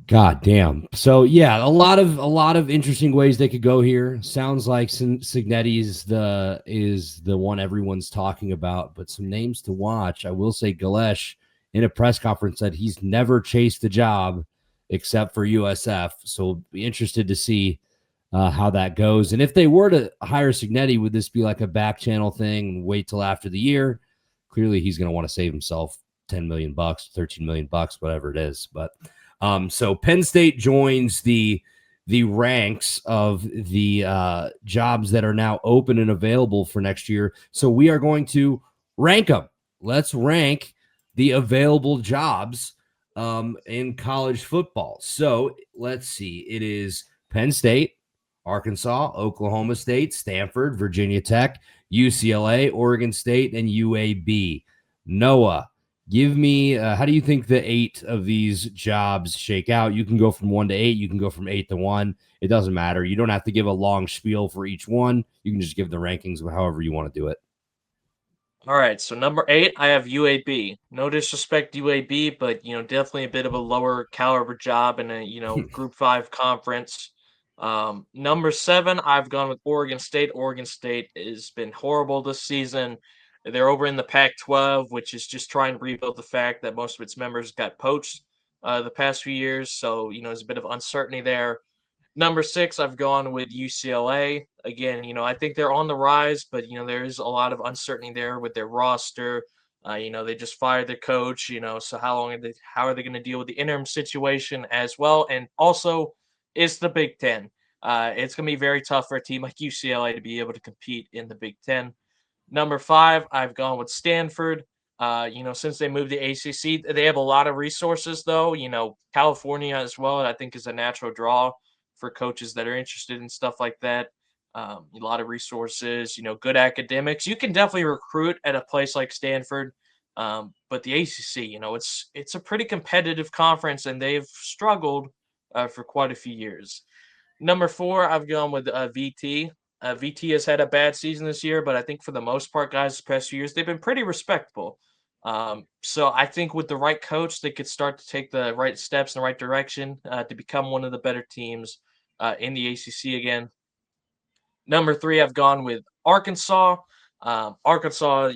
God damn. So yeah, a lot of interesting ways they could go here. Sounds like Cignetti is the one everyone's talking about, but some names to watch. I will say Golesh in a press conference said he's never chased the job except for USF. So we'll be interested to see how that goes. And if they were to hire Cignetti, would this be like a back channel thing and wait till after the year? Clearly he's going to want to save himself $10 million, $13 million, whatever it is. But so Penn State joins the ranks of the jobs that are now open and available for next year. So we are going to rank them. Let's rank the available jobs in college football. So let's see. It is Penn State, Arkansas, Oklahoma State, Stanford, Virginia Tech, UCLA, Oregon State, and UAB. Noah, give me, how do you think the 8 of these jobs shake out? You can go from 1 to 8. You can go from 8 to 1. It doesn't matter. You don't have to give a long spiel for each one. You can just give the rankings however you want to do it. All right, so number 8, I have UAB. No disrespect to UAB, but definitely a bit of a lower caliber job in a Group 5 conference. Number 7, I've gone with Oregon State. Oregon State has been horrible this season. They're over in the Pac-12, which is just trying to rebuild the fact that most of its members got poached the past few years. So, there's a bit of uncertainty there. Number 6, I've gone with UCLA. Again, I think they're on the rise, but, there is a lot of uncertainty there with their roster. They just fired their coach, so how are they going to deal with the interim situation as well? And also, it's the Big Ten. It's going to be very tough for a team like UCLA to be able to compete in the Big Ten. Number 5, I've gone with Stanford. Since they moved to ACC, they have a lot of resources, though. California as well, I think, is a natural draw for coaches that are interested in stuff like that. A lot of resources, good academics. You can definitely recruit at a place like Stanford, but the ACC, it's a pretty competitive conference, and they've struggled for quite a few years. Number 4, I've gone with VT. VT has had a bad season this year, but I think for the most part, guys, the past few years, they've been pretty respectable. So I think with the right coach, they could start to take the right steps in the right direction to become one of the better teams in the ACC again. Number 3, I've gone with Arkansas. Arkansas,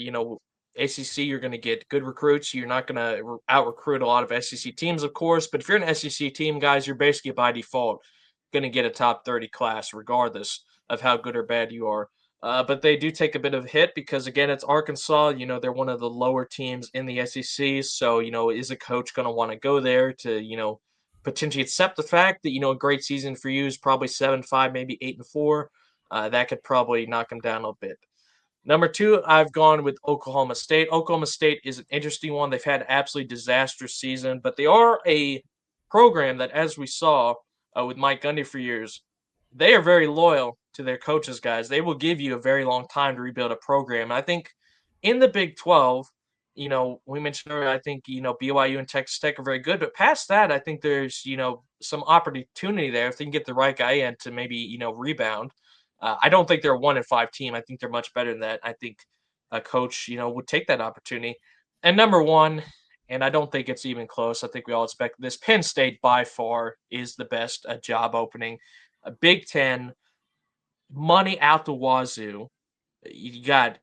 ACC, you're going to get good recruits. You're not going to out recruit a lot of SEC teams, of course, but if you're an SEC team, guys, you're basically by default going to get a top 30 class, regardless of how good or bad you are. But they do take a bit of a hit because, again, it's Arkansas. They're one of the lower teams in the SEC. So, is a coach going to want to go there to, potentially accept the fact that, a great season for you is probably 7-5, maybe 8-4. That could probably knock him down a bit. Number 2, I've gone with Oklahoma State. Oklahoma State is an interesting one. They've had an absolutely disastrous season, but they are a program that, as we saw with Mike Gundy for years, they are very loyal to their coaches, guys. They will give you a very long time to rebuild a program. And I think in the Big 12, we mentioned earlier, I think, BYU and Texas Tech are very good. But past that, I think there's, some opportunity there if they can get the right guy in to maybe, rebound. I don't think they're a 1-5 team. I think they're much better than that. I think a coach, would take that opportunity. And number 1, and I don't think it's even close. I think we all expect this. Penn State by far is the best job opening. A Big Ten, money out the wazoo. You got,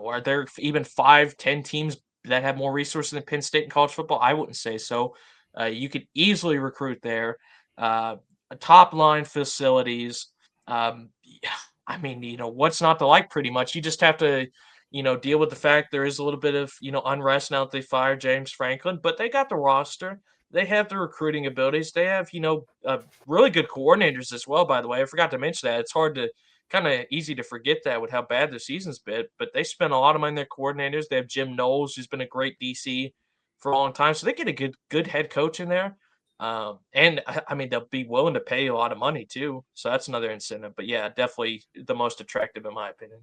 are there even 5-10 teams that have more resources than Penn State in college football? I wouldn't say so. You could easily recruit there. Top line facilities. What's not to like pretty much? You just have to, deal with the fact there is a little bit of, unrest now that they fired James Franklin, but they got the roster. They have the recruiting abilities. They have, really good coordinators as well, by the way. I forgot to mention that. It's hard to kind of easy to forget that with how bad the season's been, but they spent a lot of money on their coordinators. They have Jim Knowles, who's been a great DC for a long time. So they get a good head coach in there. And they'll be willing to pay a lot of money too. So that's another incentive. But yeah, definitely the most attractive in my opinion.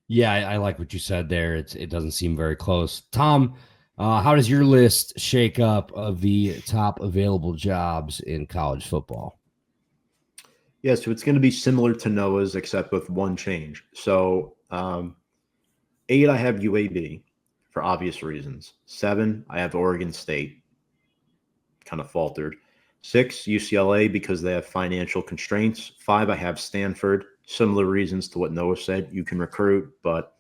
Yeah, I like what you said there. It doesn't seem very close. Tom, how does your list shake up of the top available jobs in college football? Yeah, so it's going to be similar to Noah's, except with one change. So 8, I have UAB for obvious reasons. 7, I have Oregon State. Kind of faltered. 6, UCLA because they have financial constraints. 5, I have Stanford. Similar reasons to what Noah said. You can recruit, but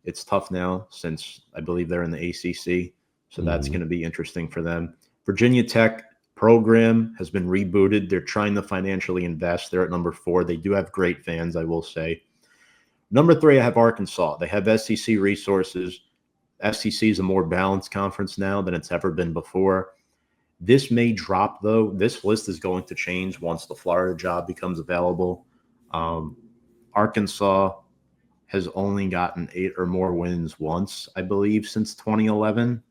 it's tough now since I believe they're in the ACC. So that's going to be interesting for them. Virginia Tech program has been rebooted. They're trying to financially invest. They're at number 4. They do have great fans, I will say. Number 3, I have Arkansas. They have SEC resources. SEC is a more balanced conference now than it's ever been before. This may drop, though. This list is going to change once the Florida job becomes available. Arkansas has only gotten 8 or more wins once, I believe, since 2011.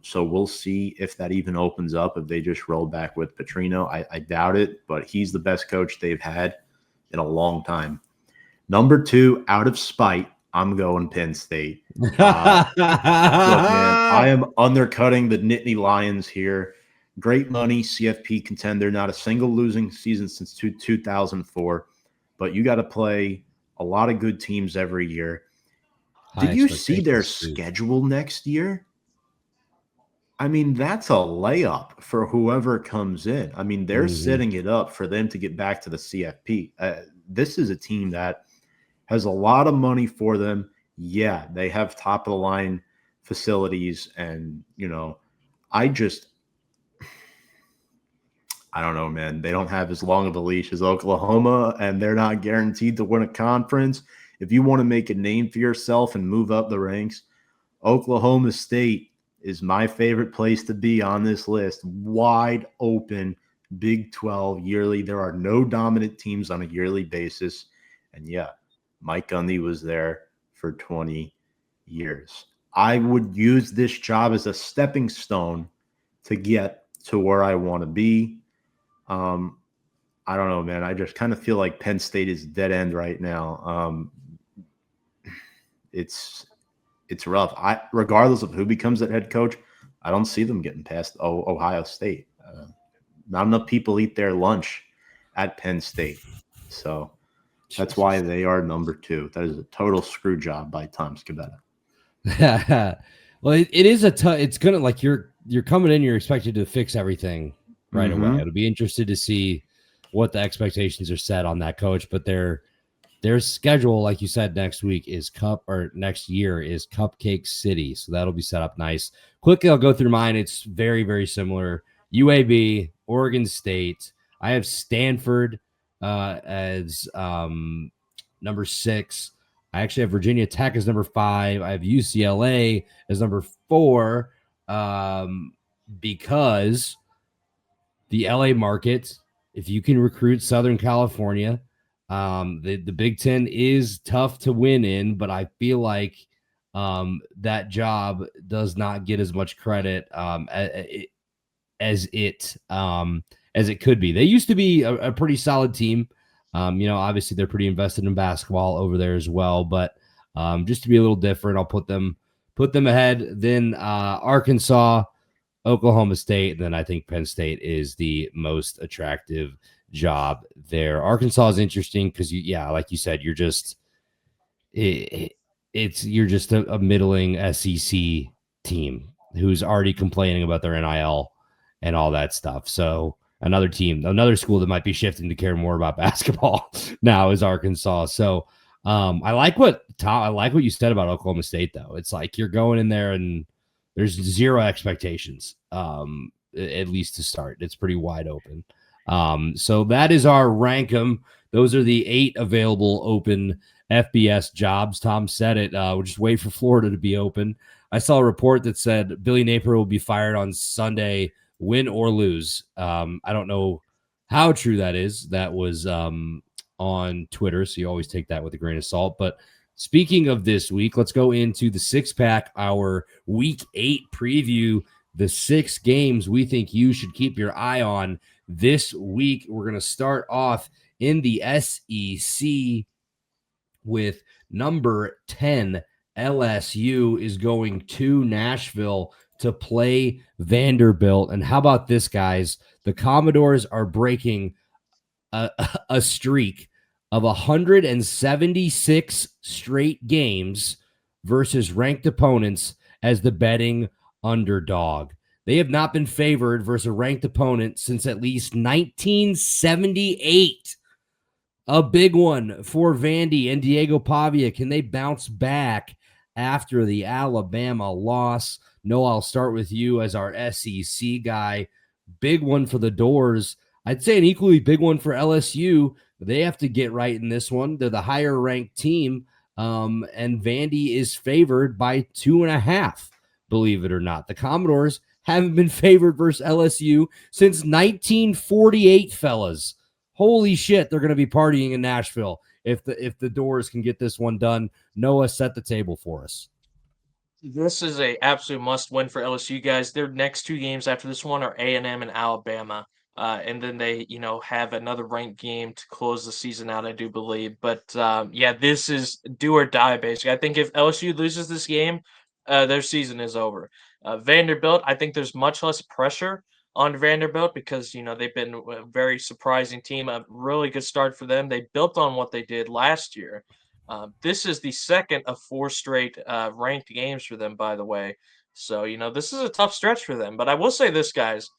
So we'll see if that even opens up, if they just roll back with Petrino. I doubt it, but he's the best coach they've had in a long time. Number 2, out of spite, I'm going Penn State. Look, man, I am undercutting the Nittany Lions here. Great money, CFP contender, not a single losing season since 2004. But you got to play a lot of good teams every year. Did you see their schedule next year? I mean, that's a layup for whoever comes in. I mean, they're setting it up for them to get back to the CFP. This is a team that has a lot of money for them. Yeah, they have top of the line facilities. And, I don't know, man. They don't have as long of a leash as Oklahoma, and they're not guaranteed to win a conference. If you want to make a name for yourself and move up the ranks, Oklahoma State is my favorite place to be on this list. Wide open Big 12 yearly. There are no dominant teams on a yearly basis. And yeah, Mike Gundy was there for 20 years. I would use this job as a stepping stone to get to where I want to be. I don't know, man. I just kind of feel like Penn State is dead end right now. It's rough. Regardless of who becomes that head coach, I don't see them getting past Ohio State. Not enough people eat their lunch at Penn State, so that's why they are number 2. That is a total screw job by Tom Scabetta. Well, it is it's gonna, like, you're coming in, you're expected to fix everything right away. It'll be interested to see what the expectations are set on that coach, but their schedule, like you said, next year is Cupcake City, so that'll be set up nice. Quickly, I'll go through mine. It's very, very similar. UAB, Oregon State. I have Stanford as number 6. I actually have Virginia Tech as number 5. I have UCLA as number 4 because the LA market, if you can recruit Southern California, the Big Ten is tough to win in, but I feel like that job does not get as much credit as it could be. They used to be a pretty solid team. Obviously they're pretty invested in basketball over there as well, but just to be a little different, I'll put them ahead. Then Arkansas, Oklahoma State, and then I think Penn State is the most attractive job there. Arkansas is interesting because like you said, you're just a middling SEC team who's already complaining about their NIL and all that stuff. So another school that might be shifting to care more about basketball now is Arkansas. So I like what you said about Oklahoma State, though. It's like you're going in there and there's zero expectations, at least to start. It's pretty wide open. So that is our rank 'em. Those are the 8 available open FBS jobs. Tom said it. We'll just wait for Florida to be open. I saw a report that said Billy Napier will be fired on Sunday, win or lose. I don't know how true that is. That was on Twitter, so you always take that with a grain of salt. But speaking of this week, let's go into the 6-pack, our Week 8 preview, the 6 games we think you should keep your eye on this week. We're going to start off in the SEC with number 10. LSU is going to Nashville to play Vanderbilt. And how about this, guys? The Commodores are breaking a streak of 176 straight games versus ranked opponents as the betting underdog. They have not been favored versus a ranked opponent since at least 1978. A big one for Vandy and Diego Pavia. Can they bounce back after the Alabama loss? Noah, I'll start with you as our SEC guy. Big one for the Doors. I'd say an equally big one for LSU. They have to get right in this one. They're the higher ranked team, and Vandy is favored by 2.5, believe it or not. The Commodores haven't been favored versus LSU since 1948, fellas. Holy shit, they're going to be partying in Nashville if the Doors can get this one done. Noah, set the table for us. This is a absolute must win for LSU, guys. Their next 2 games after this one are A&M and Alabama. And then they, have another ranked game to close the season out, I do believe. But this is do or die, basically. I think if LSU loses this game, their season is over. Vanderbilt, I think there's much less pressure on Vanderbilt because, they've been a very surprising team, a really good start for them. They built on what they did last year. This is the second of 4 straight ranked games for them, by the way. So, this is a tough stretch for them. But I will say this, guys.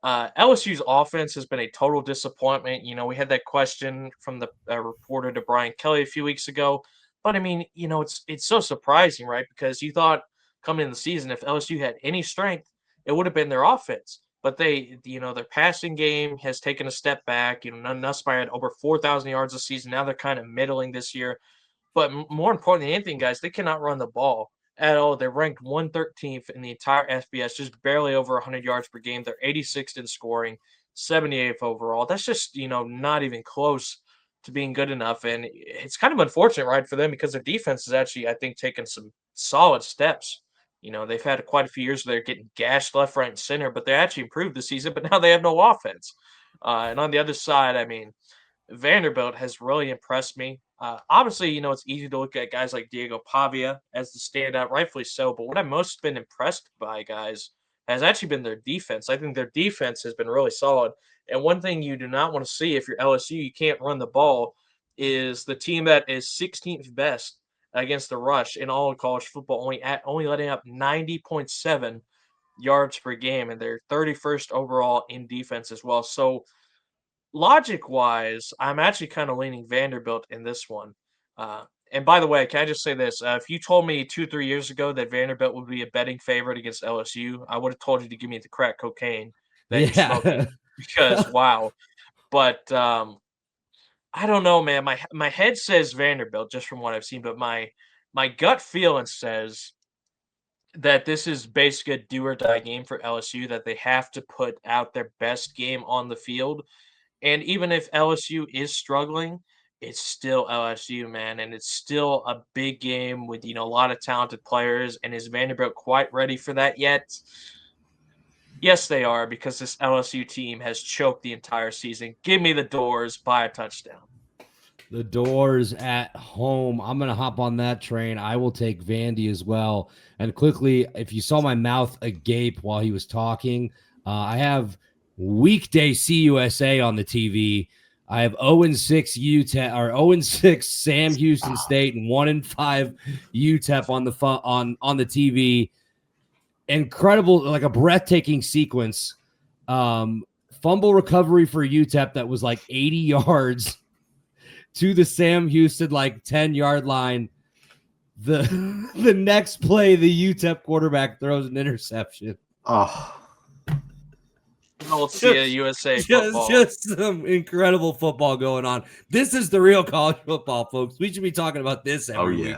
LSU's offense has been a total disappointment. We had that question from the reporter to Brian Kelly a few weeks ago. But, it's so surprising, right? Because you thought coming in the season, if LSU had any strength, it would have been their offense. But their passing game has taken a step back. Nussmeier had over 4,000 yards this season. Now they're kind of middling this year. But more important than anything, guys, they cannot run the ball at all. They're ranked 113th in the entire FBS, just barely over 100 yards per game. They're 86th in scoring. 78th overall. That's just, not even close to being good enough. And it's kind of unfortunate, right, for them because their defense is actually, I think, taking some solid steps. They've had quite a few years where they're getting gashed left, right, and center, but they actually improved this season, but now they have no offense. And on the other side, I mean, Vanderbilt has really impressed me. Obviously, it's easy to look at guys like Diego Pavia as the standout, rightfully so. But what I've most been impressed by, guys, has actually been their defense. I think their defense has been really solid. And one thing you do not want to see if you're LSU, you can't run the ball, is the team that is 16th best against the rush in all of college football, only letting up 90.7 yards per game, and they're 31st overall in defense as well. So logic wise, I'm actually kind of leaning Vanderbilt in this one. And by the way, can I just say this? If you told me 2, 3 years ago that Vanderbilt would be a betting favorite against LSU, I would have told you to give me the crack cocaine that you're smoking because wow. But I don't know, man. My head says Vanderbilt just from what I've seen, but my gut feeling says that this is basically a do or die game for LSU, that they have to put out their best game on the field. And even if LSU is struggling, it's still LSU, man, and it's still a big game with, a lot of talented players. And is Vanderbilt quite ready for that yet? Yes, they are, because this LSU team has choked the entire season. Give me the Doors by a touchdown. The Doors at home. I'm going to hop on that train. I will take Vandy as well. And quickly, if you saw my mouth agape while he was talking, I have weekday CUSA on the TV. I have 0-6 UTEP or 0-6 Sam Houston State and 1-5 UTEP on the TV. Incredible, like a breathtaking sequence. Fumble recovery for UTEP that was like 80 yards to the Sam Houston 10-yard line. The next play, the UTEP quarterback throws an interception. Oh. We'll see a USA football. Just some incredible football going on. This is the real college football, folks. We should be talking about this every week.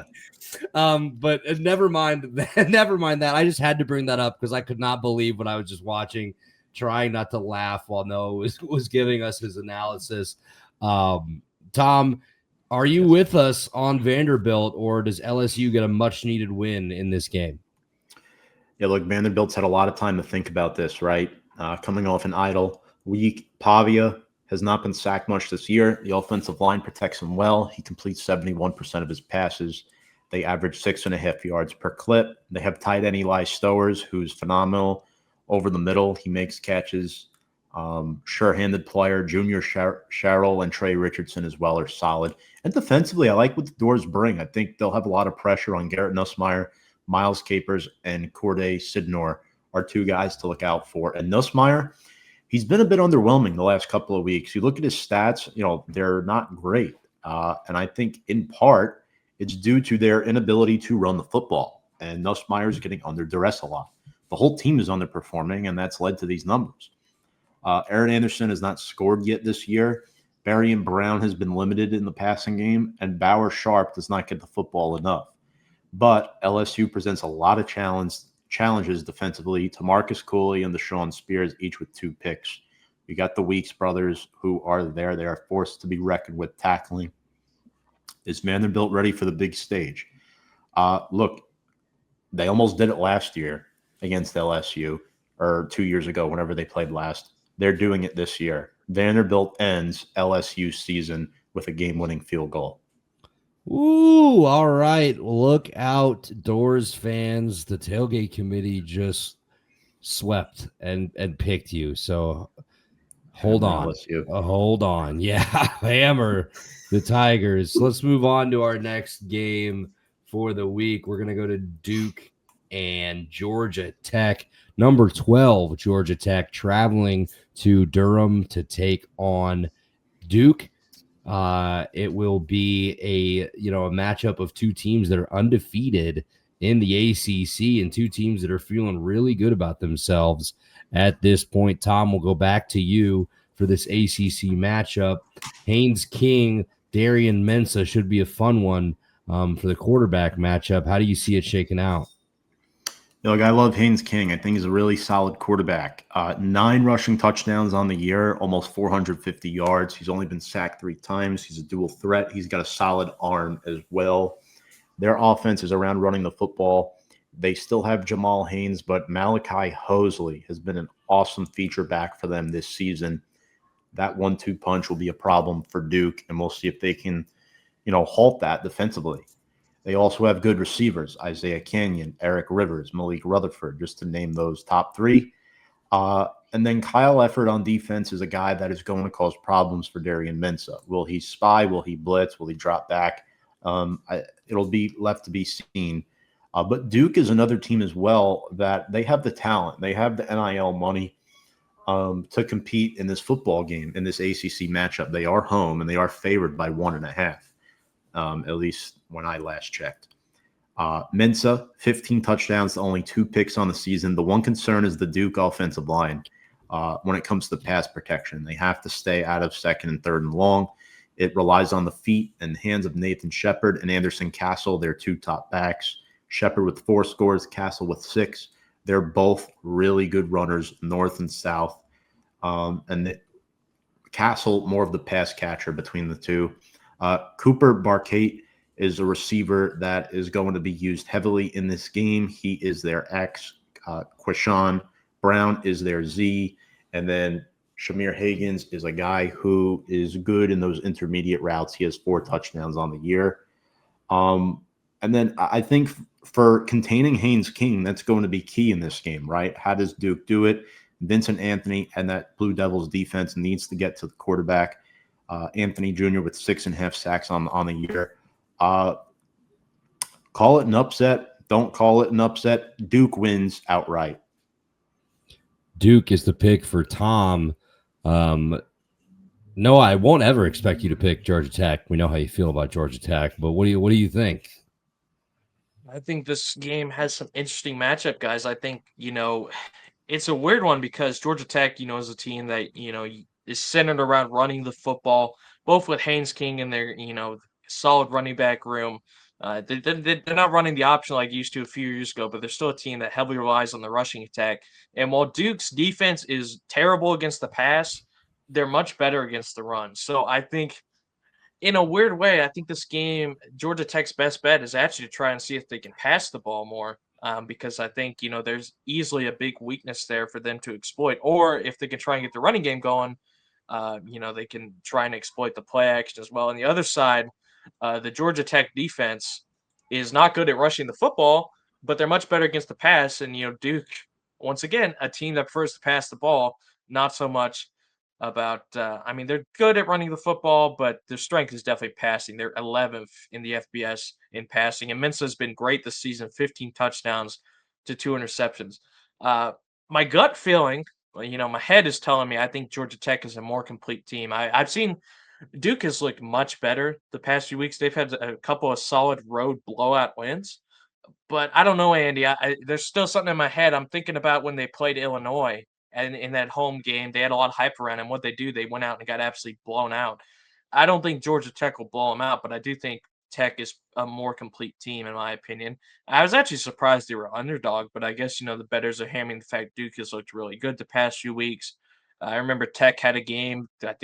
But never mind that. I just had to bring that up because I could not believe what I was just watching, trying not to laugh while Noah was giving us his analysis. Tom, are you with us on Vanderbilt, or does LSU get a much-needed win in this game? Yeah, look, Vanderbilt's had a lot of time to think about this, right? Coming off an idle week, Pavia has not been sacked much this year. The offensive line protects him well. He completes 71% of his passes. They average 6.5 yards per clip. They have tight end Eli Stowers, who's phenomenal. Over the middle, he makes catches. Sure-handed player, Junior Sherrill and Trey Richardson as well are solid. And defensively, I like what the Doors bring. I think they'll have a lot of pressure on Garrett Nussmeier, Miles Capers, and Corday Sidnor are two guys to look out for. And Nussmeier, he's been a bit underwhelming the last couple of weeks. You look at his stats, they're not great. And I think in part it's due to their inability to run the football. And Nussmeier's getting under duress a lot. The whole team is underperforming, and that's led to these numbers. Aaron Anderson has not scored yet this year. Barrion Brown has been limited in the passing game, and Bauer Sharp does not get the football enough. But LSU presents a lot of challenges defensively to Marcus Cooley and Deshaun Spears, each with 2 picks. We got the Weeks brothers who are there. They are forced to be reckoned with tackling. Is Vanderbilt ready for the big stage? Look, they almost did it last year against LSU, or 2 years ago, whenever they played last. They're doing it this year. Vanderbilt ends LSU season with a game-winning field goal. Ooh, all right. Look out, Doors fans. The tailgate committee just swept and picked you. So hold on. Hold on. Yeah, hammer the Tigers. Let's move on to our next game for the week. We're going to go to Duke and Georgia Tech. Number 12, Georgia Tech, traveling to Durham to take on Duke. It will be a matchup of two teams that are undefeated in the ACC and two teams that are feeling really good about themselves at this point. Tom, we'll go back to you for this ACC matchup. Haynes King, Darian Mensah should be a fun one for the quarterback matchup. How do you see it shaking out? Look, I love Haynes King. I think he's a really solid quarterback. 9 rushing touchdowns on the year, almost 450 yards. He's only been sacked 3 times. He's a dual threat. He's got a solid arm as well. Their offense is around running the football. They still have Jamal Haynes, but Malachi Hosley has been an awesome feature back for them this season. That 1-2 punch will be a problem for Duke, and we'll see if they can, halt that defensively. They also have good receivers, Isaiah Canyon, Eric Rivers, Malik Rutherford, just to name those top 3. And then Kyle Efford on defense is a guy that is going to cause problems for Darian Mensah. Will he spy? Will he blitz? Will he drop back? It'll be left to be seen. But Duke is another team as well that they have the talent. They have the NIL money to compete in this football game, in this ACC matchup. They are home, and they are favored by 1.5, at least when I last checked. Mensah, 15 touchdowns to only 2 picks on the season. The one concern is the Duke offensive line when it comes to pass protection. They have to stay out of 2nd and 3rd and long. It relies on the feet and hands of Nathan Shepard and Anderson Castle, their 2 top backs. Shepard with 4 scores, Castle with 6. They're both really good runners, north and south. Castle, more of the pass catcher between the two. Cooper Barkate is a receiver that is going to be used heavily in this game. He is their X. Quishon Brown is their Z. And then Shamir Higgins is a guy who is good in those intermediate routes. He has 4 touchdowns on the year. And then I think for containing Haynes King, that's going to be key in this game, right? How does Duke do it? Vincent Anthony and that Blue Devils defense needs to get to the quarterback. Anthony Jr. with 6.5 sacks on the year. Call it an upset. Don't call it an upset. Duke wins outright. Duke is the pick for Tom. No, I won't ever expect you to pick Georgia Tech. We know how you feel about Georgia Tech, but what do you think? I think this game has some interesting matchup, guys. I think, it's a weird one because Georgia Tech, is a team that, is centered around running the football, both with Haynes King and their, solid running back room. They're not running the option like used to a few years ago, but they're still a team that heavily relies on the rushing attack. And while Duke's defense is terrible against the pass, they're much better against the run. So I think, in a weird way, I think this game, Georgia Tech's best bet is actually to try and see if they can pass the ball more, because I think, there's easily a big weakness there for them to exploit. Or if they can try and get the running game going, they can try and exploit the play action as well. On the other side, the Georgia Tech defense is not good at rushing the football, but they're much better against the pass. And, Duke, once again, a team that prefers to pass the ball, not so much about they're good at running the football, but their strength is definitely passing. They're 11th in the FBS in passing, and Mensah has been great this season, 15 touchdowns to 2 interceptions. My gut feeling, my head is telling me I think Georgia Tech is a more complete team. I've seen Duke has looked much better the past few weeks. They've had a couple of solid road blowout wins, but I don't know, Andy. There's still something in my head. I'm thinking about when they played Illinois. And in that home game, they had a lot of hype around him. What they do, they went out and got absolutely blown out. I don't think Georgia Tech will blow them out, but I do think Tech is a more complete team, in my opinion. I was actually surprised they were underdog, but I guess, the bettors are hammering the fact Duke has looked really good the past few weeks. I remember Tech had a game. I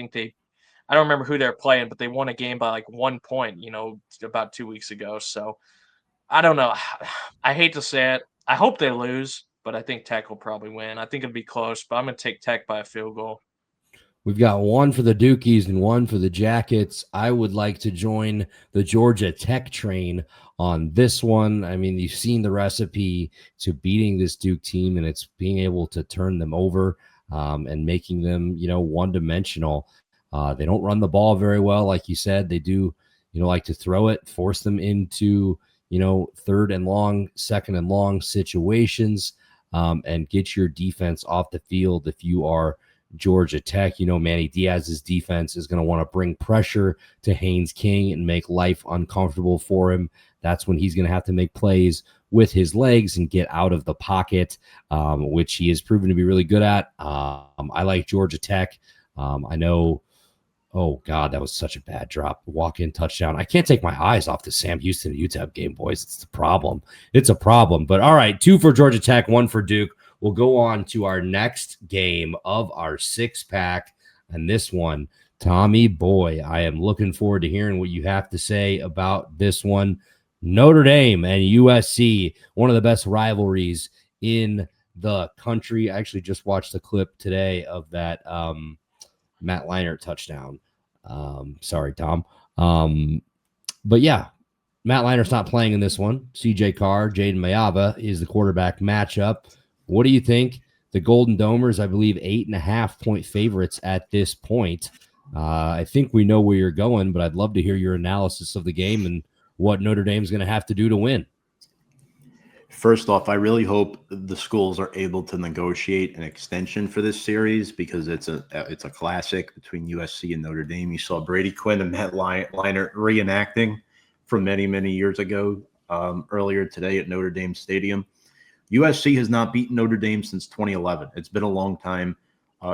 don't remember who they're playing, but they won a game by like 1 point, about 2 weeks ago. So I don't know. I hate to say it. I hope they lose, but I think Tech will probably win. I think it'll be close, but I'm going to take Tech by a field goal. We've got one for the Dukies and one for the Jackets. I would like to join the Georgia Tech train on this one. I mean, you've seen the recipe to beating this Duke team, and it's being able to turn them over and making them, one-dimensional. They don't run the ball very well, like you said. They do, like to throw it, force them into, 3rd and long, 2nd and long situations. And get your defense off the field. If you are Georgia Tech, Manny Diaz's defense is going to want to bring pressure to Haynes King and make life uncomfortable for him. That's when he's going to have to make plays with his legs and get out of the pocket, which he has proven to be really good at. I like Georgia Tech. I know Oh, God, that was such a bad drop. Walk-in touchdown. I can't take my eyes off the Sam Houston UTEP game, boys. It's the problem. It's a problem. But all right, 2 for Georgia Tech, 1 for Duke. We'll go on to our next game of our 6-pack. And this one, Tommy boy, I am looking forward to hearing what you have to say about this one. Notre Dame and USC, one of the best rivalries in the country. I actually just watched a clip today of that Matt Leinart touchdown. Sorry, Tom. But yeah, Matt Leinert's not playing in this one. CJ Carr, Jaden Mayava is the quarterback matchup. What do you think? The Golden Domers, I believe, 8.5-point favorites at this point. I think we know where you're going, but I'd love to hear your analysis of the game and what Notre Dame's going to have to do to win. First off, I really hope the schools are able to negotiate an extension for this series because it's a classic between USC and Notre Dame. You saw Brady Quinn and Matt Leinart reenacting from many, many years ago earlier today at Notre Dame Stadium. USC has not beaten Notre Dame since 2011. It's been a long time.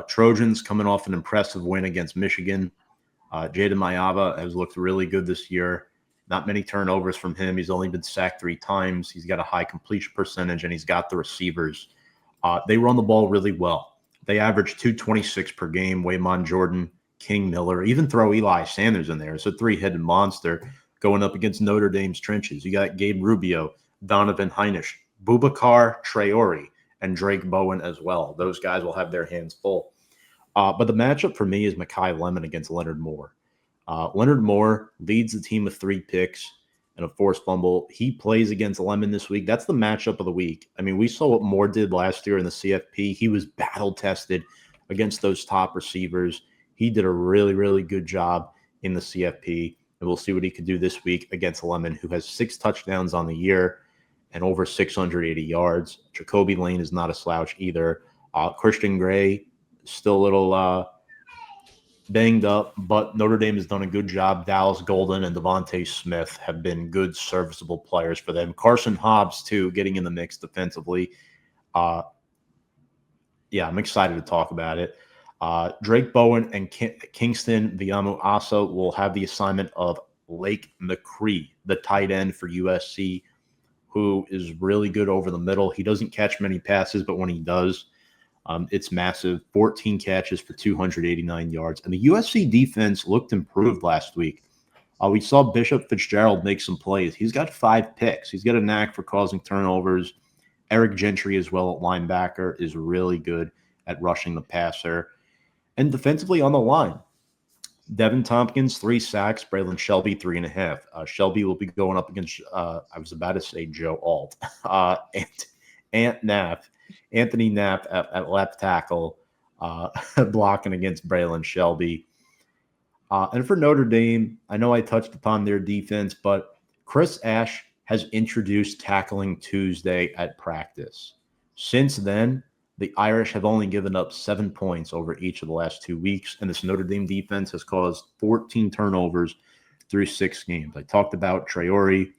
Trojans coming off an impressive win against Michigan. Jaden Mayava has looked really good this year. Not many turnovers from him. He's only been sacked 3 times. He's got a high completion percentage, and he's got the receivers. They run the ball really well. They average 226 per game. Waymon Jordan, King Miller, even throw Eli Sanders in there. It's a 3-headed monster going up against Notre Dame's trenches. You got Gabe Rubio, Donovan Heinisch, Boubacar Traore, and Drake Bowen as well. Those guys will have their hands full. But the matchup for me is Mekhi Lemon against Leonard Moore. Leonard Moore leads the team with 3 picks and a forced fumble. He plays against Lemon this week. That's the matchup of the week. I mean, we saw what Moore did last year in the CFP. He was battle-tested against those top receivers. He did a really, really good job in the CFP, and we'll see what he could do this week against Lemon, who has 6 touchdowns on the year and over 680 yards. Jacoby Lane is not a slouch either. Christian Gray, still a little banged up, but Notre Dame has done a good job. Dallas Golden and Devontae Smith have been good, serviceable players for them. Carson Hobbs, too, getting in the mix defensively. I'm excited to talk about it. Drake Bowen and Kingston Viamu-Asa will have the assignment of Lake McCree, the tight end for USC, who is really good over the middle. He doesn't catch many passes, but when he does, it's massive. 14 catches for 289 yards. And the USC defense looked improved last week. We saw Bishop Fitzgerald make some plays. He's got 5 picks. He's got a knack for causing turnovers. Eric Gentry as well at linebacker is really good at rushing the passer. And defensively on the line, Devin Tompkins, 3 sacks. Braylon Shelby, 3.5. Shelby will be going up against, I was about to say Joe Alt, Anthony Knapp at left tackle, blocking against Braylon Shelby. And for Notre Dame, I know I touched upon their defense, but Chris Ash has introduced tackling Tuesday at practice. Since then, the Irish have only given up 7 points over each of the last 2 weeks, and this Notre Dame defense has caused 14 turnovers through 6 games. I talked about Traore.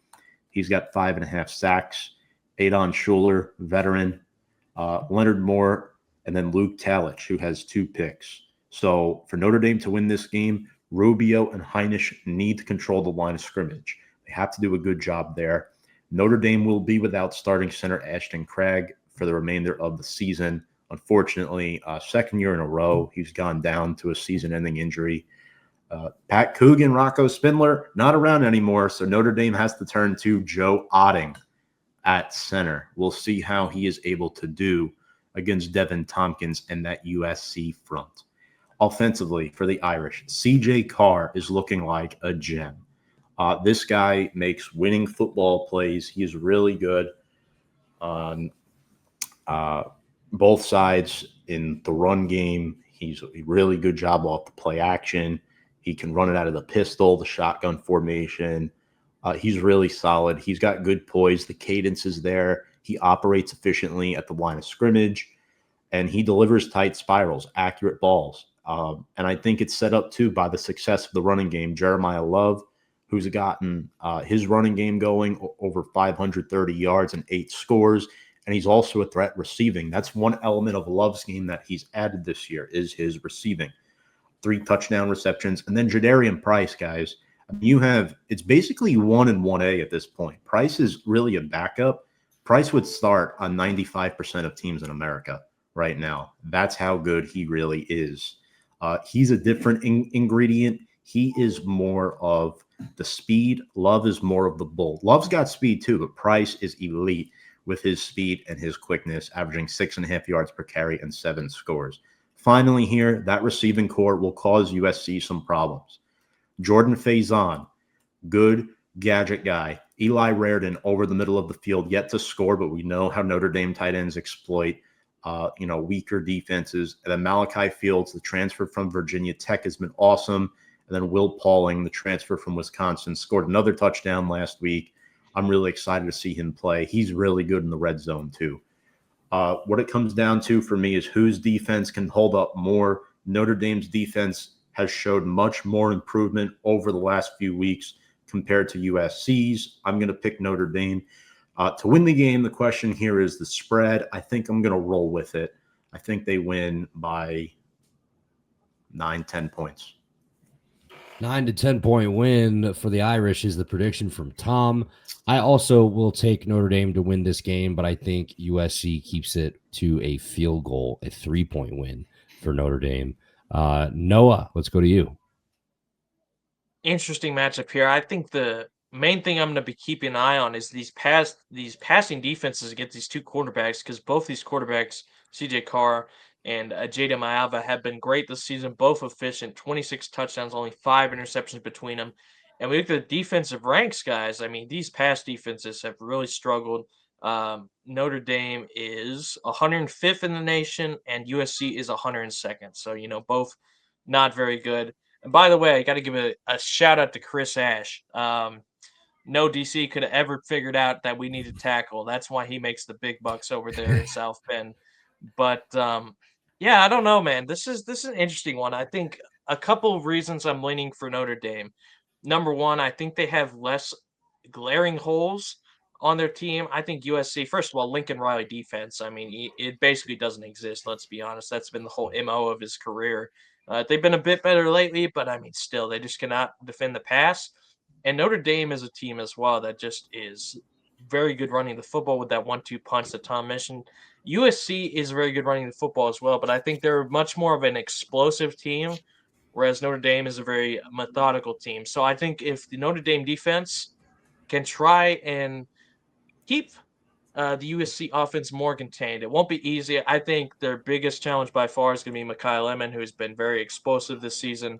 He's got 5.5 sacks. Adon Schuler, veteran. Leonard Moore, and then Luke Talich, who has 2 picks. So for Notre Dame to win this game, Rubio and Heinisch need to control the line of scrimmage. They have to do a good job there. Notre Dame will be without starting center Ashton Craig for the remainder of the season. Unfortunately, 2nd year in a row, he's gone down to a season-ending injury. Pat Coogan, Rocco Spindler, not around anymore, so Notre Dame has to turn to Joe Otting at center. We'll see how he is able to do against Devin Tompkins and that USC front. Offensively for the Irish, CJ Carr is looking like a gem. This guy makes winning football plays. He is really good on both sides in the run game. He's a really good job off the play action. He can run it out of the pistol, the shotgun formation. He's really solid. He's got good poise. The cadence is there. He operates efficiently at the line of scrimmage, and he delivers tight spirals, accurate balls. And I think it's set up, too, by the success of the running game. Jeremiah Love, who's gotten his running game going, over 530 yards and 8 scores, and he's also a threat receiving. That's one element of Love's game that he's added this year is his receiving. 3 touchdown receptions. And then Jadarian Price, guys. It's basically 1 and 1A at this point. Price is really a backup. Price would start on 95% of teams in America right now. That's how good he really is. He's a different ingredient. He is more of the speed. Love is more of the bull. Love's got speed too, but Price is elite with his speed and his quickness, averaging 6.5 yards per carry and 7 scores. Finally here, that receiving core will cause USC some problems. Jordan Faison, good gadget guy. Eli Raridon over the middle of the field, yet to score, but we know how Notre Dame tight ends exploit weaker defenses. And then Malachi Fields, the transfer from Virginia Tech, has been awesome. And then Will Pauling, the transfer from Wisconsin, scored another touchdown last week. I'm really excited to see him play. He's really good in the red zone too. What it comes down to for me is whose defense can hold up more. Notre Dame's defense has showed much more improvement over the last few weeks compared to USC's. I'm going to pick Notre Dame. To win the game, the question here is the spread. I think I'm going to roll with it. I think they win by 9-10 points. 9 to 10 point win for the Irish is the prediction from Tom. I also will take Notre Dame to win this game, but I think USC keeps it to a field goal, a 3-point win for Notre Dame. Noah, let's go to you. Interesting matchup here. I think the main thing I'm going to be keeping an eye on is these passing defenses against these two quarterbacks, because both these quarterbacks, CJ Carr and Jada Maava, have been great this season, both efficient, 26 touchdowns, only 5 interceptions between them. And we look at the defensive ranks, guys. I mean, these pass defenses have really struggled. Notre Dame is 105th in the nation, and USC is 102nd. So, both not very good. And by the way, I got to give a shout out to Chris Ash. No DC could have ever figured out that we need to tackle. That's why he makes the big bucks over there in South Bend. But yeah, I don't know, man. This is an interesting one. I think a couple of reasons I'm leaning for Notre Dame. Number one, I think they have less glaring holes on their team. I think USC, first of all, Lincoln Riley defense. I mean, it basically doesn't exist. Let's be honest. That's been the whole MO of his career. They've been a bit better lately, but I mean, still, they just cannot defend the pass. And Notre Dame is a team as well that just is very good running the football with that 1-2 punch that Tom mentioned. USC is very good running the football as well, but I think they're much more of an explosive team, whereas Notre Dame is a very methodical team. So I think if the Notre Dame defense can try and keep the USC offense more contained, it won't be easy. I think their biggest challenge by far is going to be Mekhi Lemon, who has been very explosive this season.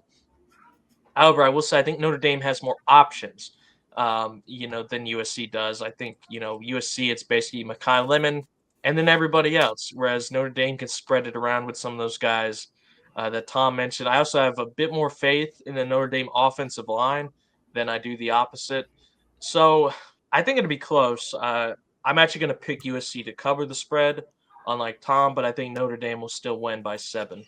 However, I will say I think Notre Dame has more options, than USC does. I think, USC, it's basically Mekhi Lemon and then everybody else, whereas Notre Dame can spread it around with some of those guys that Tom mentioned. I also have a bit more faith in the Notre Dame offensive line than I do the opposite. So I think it'll be close. I'm actually going to pick USC to cover the spread, unlike Tom, but I think Notre Dame will still win by 7.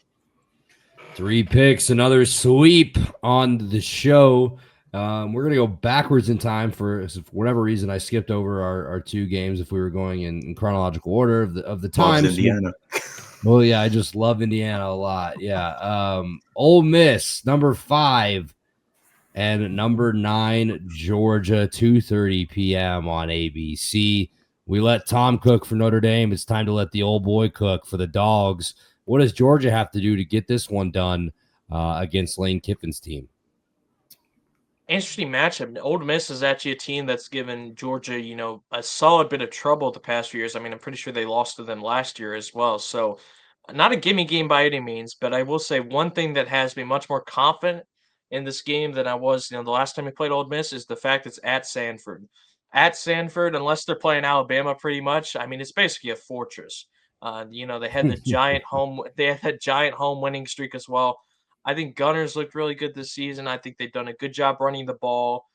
3 picks, another sweep on the show. We're going to go backwards in time for whatever reason. I skipped over our 2 games if we were going in chronological order of the times. Indiana. Well, yeah, I just love Indiana a lot. Yeah. Ole Miss, number 5, and number 9, Georgia, 2:30 p.m. on ABC. We let Tom cook for Notre Dame. It's time to let the old boy cook for the Dogs. What does Georgia have to do to get this one done against Lane Kiffin's team? Interesting matchup. Ole Miss is actually a team that's given Georgia, a solid bit of trouble the past few years. I mean, I'm pretty sure they lost to them last year as well. So not a gimme game by any means, but I will say one thing that has me much more confident in this game than I was, the last time we played Ole Miss is the fact it's at Sanford. At Sanford, unless they're playing Alabama pretty much, I mean, it's basically a fortress. They had the they had that giant home winning streak as well. I think Gunners looked really good this season. I think they've done a good job running the ball.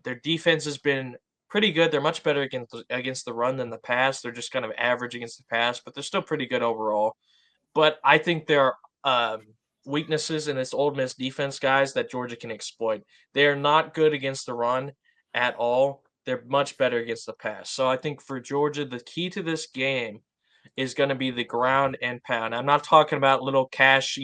Their defense has been pretty good. They're much better against the run than the pass. They're just kind of average against the pass, but they're still pretty good overall. But I think there are weaknesses in this Ole Miss defense, guys, that Georgia can exploit. They are not good against the run at all. They're much better against the pass. So I think for Georgia, the key to this game is going to be the ground and pound. I'm not talking about little cash,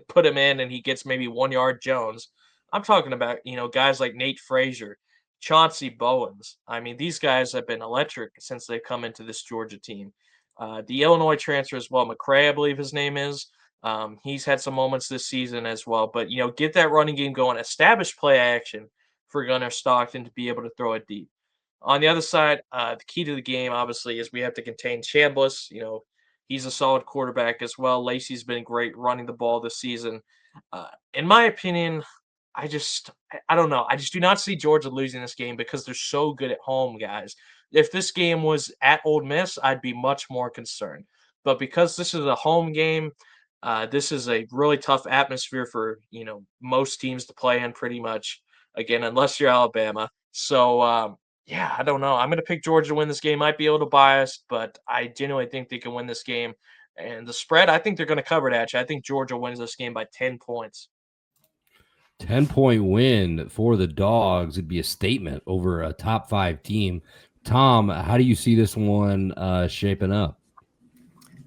put him in and he gets maybe 1 yard Jones. I'm talking about, guys like Nate Frazier, Chauncey Bowens. I mean, these guys have been electric since they've come into this Georgia team. The Illinois transfer as well, McCray, I believe his name is. He's had some moments this season as well. But, get that running game going, establish play action for Gunnar Stockton to be able to throw it deep. On the other side, the key to the game, obviously, is we have to contain Chambliss. He's a solid quarterback as well. Lacey's been great running the ball this season. In my opinion, I don't know. I just do not see Georgia losing this game because they're so good at home, guys. If this game was at Ole Miss, I'd be much more concerned. But because this is a home game, this is a really tough atmosphere for, most teams to play in pretty much, again, unless you're Alabama. So, yeah, I don't know. I'm going to pick Georgia to win this game. Might be a little biased, but I genuinely think they can win this game. And the spread, I think they're going to cover it, actually. I think Georgia wins this game by 10 points. 10-point win for the Dogs would be a statement over a top 5 team. Tom, how do you see this one shaping up?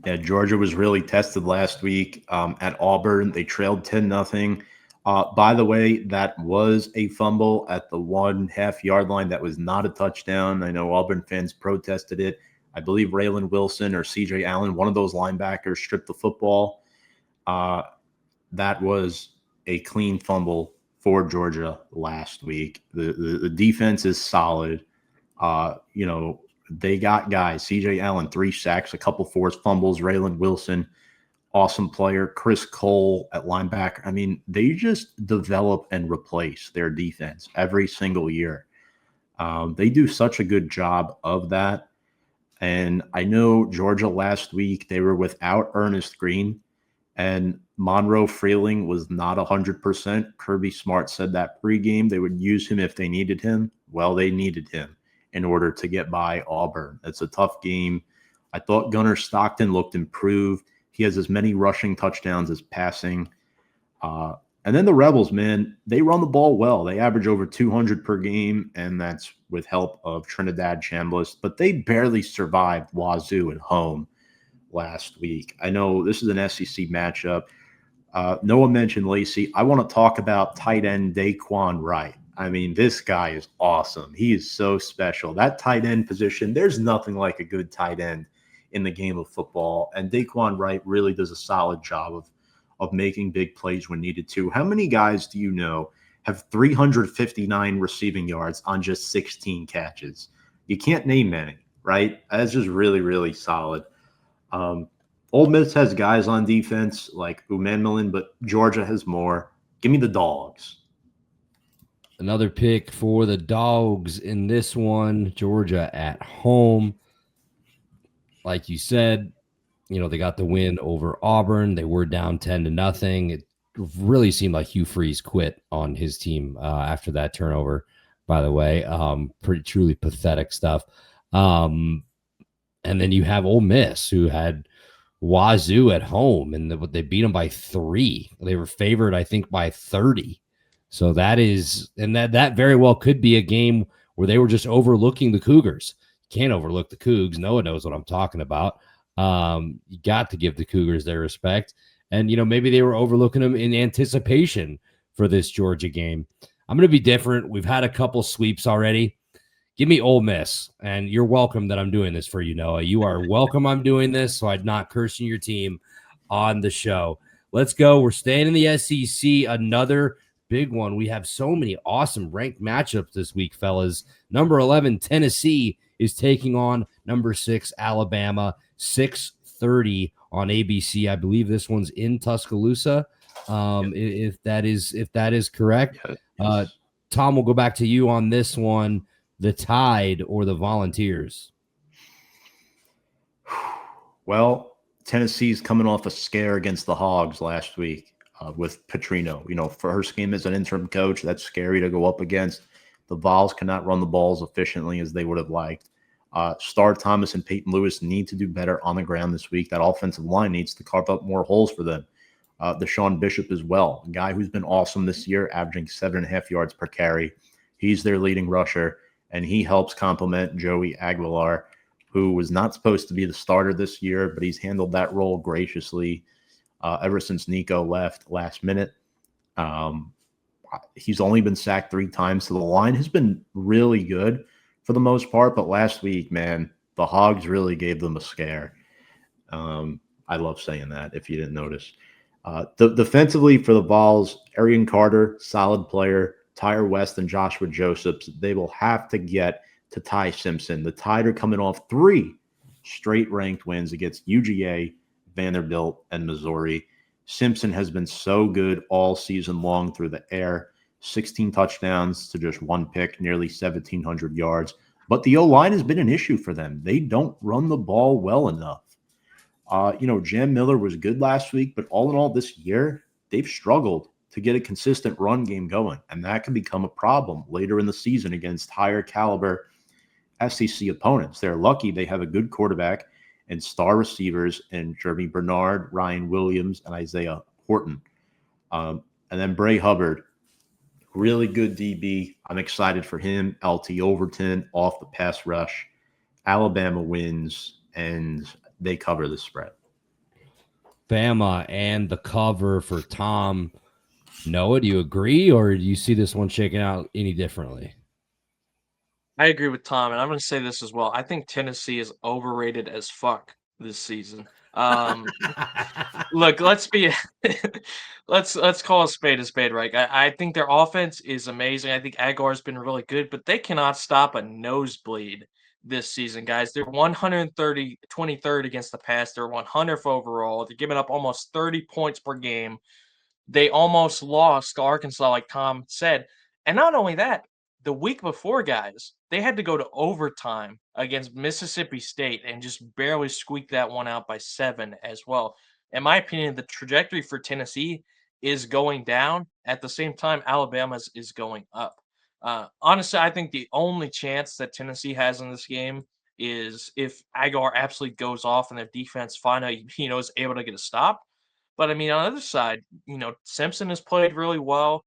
Yeah, Georgia was really tested last week at Auburn. They trailed 10-0. By the way, that was a fumble at the 1.5 yard line. That was not a touchdown. I know Auburn fans protested it. I believe Raylan Wilson or CJ Allen, one of those linebackers, stripped the football. That was a clean fumble for Georgia last week. The defense is solid. They got guys. CJ Allen, 3 sacks, a couple forced fumbles. Raylan Wilson, awesome player. Chris Cole at linebacker. I mean, they just develop and replace their defense every single year. They do such a good job of that. And I know Georgia last week, they were without Ernest Green, and Monroe Freeling was not 100%. Kirby Smart said that pregame they would use him if they needed him. Well, they needed him in order to get by Auburn. It's a tough game. I thought Gunnar Stockton looked improved. He has as many rushing touchdowns as passing. And then the Rebels, man, they run the ball well. They average over 200 per game, and that's with help of Trinidad Chambliss. But they barely survived Wazoo at home last week. I know this is an SEC matchup. Noah mentioned Lacey. I want to talk about tight end Daquan Wright. I mean, this guy is awesome. He is so special. That tight end position, there's nothing like a good tight end in the game of football. And Daquan Wright really does a solid job of making big plays when needed to. How many guys do you know have 359 receiving yards on just 16 catches? You can't name many, right? That's just really, really solid. Ole Miss has guys on defense like Umanmielen, but Georgia has more. Give me the Dogs. Another pick for the Dogs in this one. Georgia at home. Like you said, they got the win over Auburn. They were down 10-0. It really seemed like Hugh Freeze quit on his team after that turnover, by the way. Pretty truly pathetic stuff. And then you have Ole Miss, who had Wazoo at home, and they beat them by 3. They were favored, I think, by 30. So that very well could be a game where they were just overlooking the Cougars. You can't overlook the Cougs. Noah knows what I'm talking about. You got to give the Cougars their respect. And, maybe they were overlooking them in anticipation for this Georgia game. I'm going to be different. We've had a couple sweeps already. Give me Ole Miss, and you're welcome that I'm doing this for you, Noah. You are welcome I'm doing this, so I'm not cursing your team on the show. Let's go. We're staying in the SEC, another big one. We have so many awesome ranked matchups this week, fellas. Number 11, Tennessee, is taking on number 6, Alabama, 6:30 on ABC. I believe this one's in Tuscaloosa, if that is correct. Yes. Tom, we'll go back to you on this one. The Tide or the Volunteers? Well, Tennessee's coming off a scare against the Hogs last week with Petrino. First game as an interim coach, that's scary to go up against. The Vols cannot run the balls efficiently as they would have liked. Star Thomas and Peyton Lewis need to do better on the ground this week. That offensive line needs to carve up more holes for them. Deshaun Bishop as well, a guy who's been awesome this year, averaging 7.5 yards per carry. He's their leading rusher, and he helps complement Joey Aguilar, who was not supposed to be the starter this year, but he's handled that role graciously. ever since Nico left last minute. He's only been sacked 3 times, so the line has been really good for the most part. But last week, man, the Hogs really gave them a scare. I love saying that if you didn't notice. Defensively for the Vols, Arian Carter, solid player. Tyre West and Joshua Josephs, they will have to get to Ty Simpson. The Tide are coming off 3 straight ranked wins against UGA, Vanderbilt, and Missouri. Simpson has been so good all season long through the air. 16 touchdowns to just 1 pick, nearly 1,700 yards. But the O-line has been an issue for them. They don't run the ball well enough. Jam Miller was good last week, but all in all this year, they've struggled to get a consistent run game going, and that can become a problem later in the season against higher caliber SEC opponents. They're lucky they have a good quarterback and star receivers in Jeremy Bernard, Ryan Williams, and Isaiah Horton. And then Bray Hubbard, really good DB. I'm excited for him. LT Overton off the pass rush. Alabama wins, and they cover the spread. Bama and the cover for Tom. Noah, do you agree, or do you see this one shaking out any differently? I agree with Tom, and I'm going to say this as well. I think Tennessee is overrated as fuck this season. Look, let's call a spade, right? I think their offense is amazing. I think Agar's been really good, but they cannot stop a nosebleed this season, guys. They're 23rd against the pass. They're 100th overall. They're giving up almost 30 points per game. They almost lost to Arkansas, like Tom said. And not only that, the week before, guys, they had to go to overtime against Mississippi State and just barely squeaked that one out by 7 as well. In my opinion, the trajectory for Tennessee is going down. At the same time, Alabama's is going up. Honestly, I think the only chance that Tennessee has in this game is if Agar absolutely goes off and their defense finally, is able to get a stop. But I mean, on the other side, Simpson has played really well.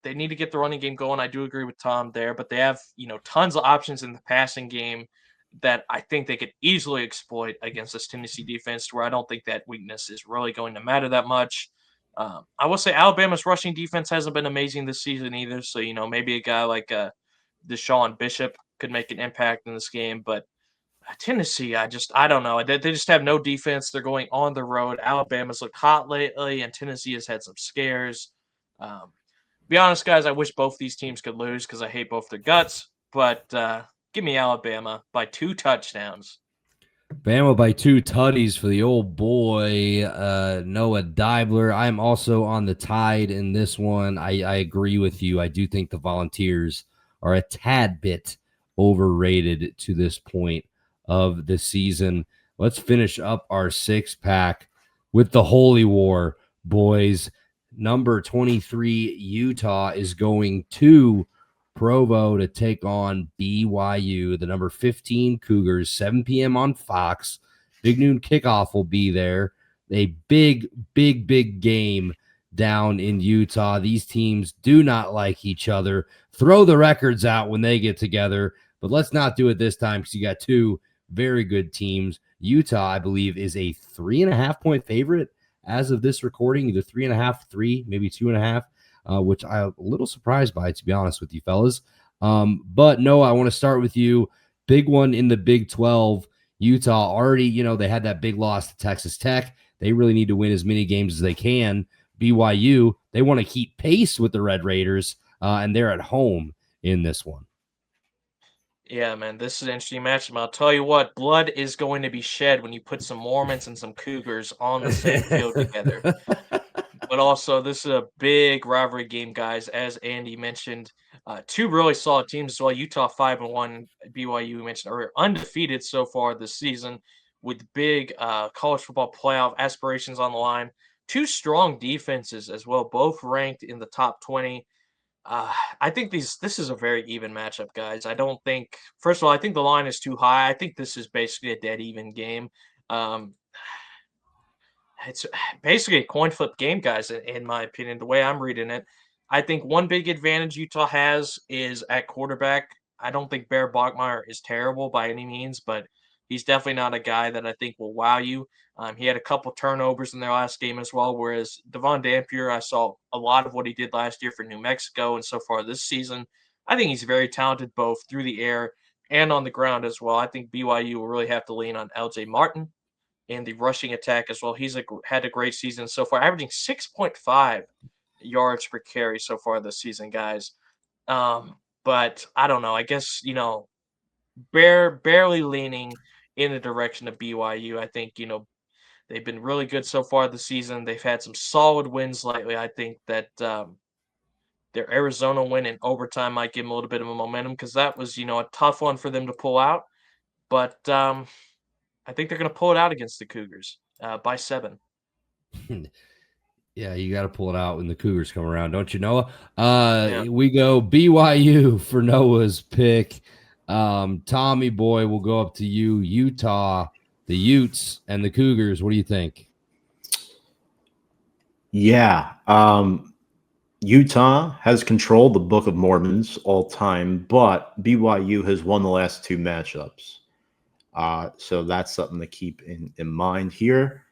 They need to get the running game going. I do agree with Tom there, but they have, tons of options in the passing game that I think they could easily exploit against this Tennessee defense, where I don't think that weakness is really going to matter that much. I will say Alabama's rushing defense hasn't been amazing this season either. So, maybe a guy like Deshaun Bishop could make an impact in this game, but Tennessee, I don't know. They just have no defense. They're going on the road. Alabama's looked hot lately, and Tennessee has had some scares. Be honest, guys, I wish both these teams could lose because I hate both their guts. But give me Alabama by 2 touchdowns. Bama by 2 tutties for the old boy, Noah Dibler. I'm also on the Tide in this one. I agree with you. I do think the Volunteers are a tad bit overrated to this point of the season. Let's finish up our 6-pack with the Holy War, boys. Number 23 Utah is going to Provo to take on BYU. The number 15 Cougars, 7 p.m. on Fox. Big noon kickoff will be there. A big game down in Utah. These teams do not like each other. Throw the records out when they get together, but let's not do it this time because you got 2 very good teams. Utah, I believe, is a 3.5-point favorite as of this recording, either 3.5, 3, maybe 2.5, which I'm a little surprised by, to be honest with you, fellas. But Noah, I want to start with you. Big one in the Big 12. Utah already, they had that big loss to Texas Tech. They really need to win as many games as they can. BYU, they want to keep pace with the Red Raiders, and they're at home in this one. Yeah, man, this is an interesting matchup. I'll tell you what, blood is going to be shed when you put some Mormons and some Cougars on the same field together. But also, this is a big rivalry game, guys. As Andy mentioned, 2 really solid teams as well. Utah 5-1, BYU we mentioned earlier, undefeated so far this season, with big college football playoff aspirations on the line. 2 strong defenses as well, both ranked in the top 20. I think this is a very even matchup, guys. I don't think, first of all, I think the line is too high. I think this is basically a dead even game. It's basically a coin flip game, guys, in my opinion, the way I'm reading it. I think one big advantage Utah has is at quarterback. I don't think Bear Bachmeier is terrible by any means, but he's definitely not a guy that I think will wow you. He had a couple turnovers in their last game as well, whereas Devon Dampier, I saw a lot of what he did last year for New Mexico and so far this season. I think he's very talented both through the air and on the ground as well. I think BYU will really have to lean on LJ Martin and the rushing attack as well. Had a great season so far, averaging 6.5 yards per carry so far this season, guys. But I don't know. I guess, barely leaning in the direction of BYU. I think, they've been really good so far this season. They've had some solid wins lately. I think that their Arizona win in overtime might give them a little bit of a momentum because that was, a tough one for them to pull out. But I think they're going to pull it out against the Cougars by 7. Yeah, you got to pull it out when the Cougars come around, don't you, Noah? Yeah. We go BYU for Noah's pick. Tommy boy, will go up to you. Utah, the Utes, and the Cougars. What do you think? Yeah. Utah has controlled the Book of Mormons all time, but BYU has won the last 2 matchups. So that's something to keep in mind here.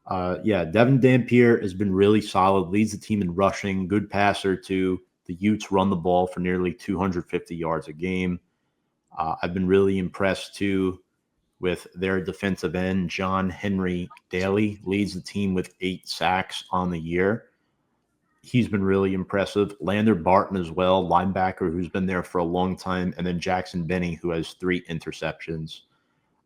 Devin Dampier has been really solid, leads the team in rushing, good passer too. The Utes run the ball for nearly 250 yards a game. I've been really impressed too with their defensive end, John Henry Daly, leads the team with 8 sacks on the year. He's been really impressive. Lander Barton as well, linebacker who's been there for a long time, and then Jackson Benny, who has 3 interceptions.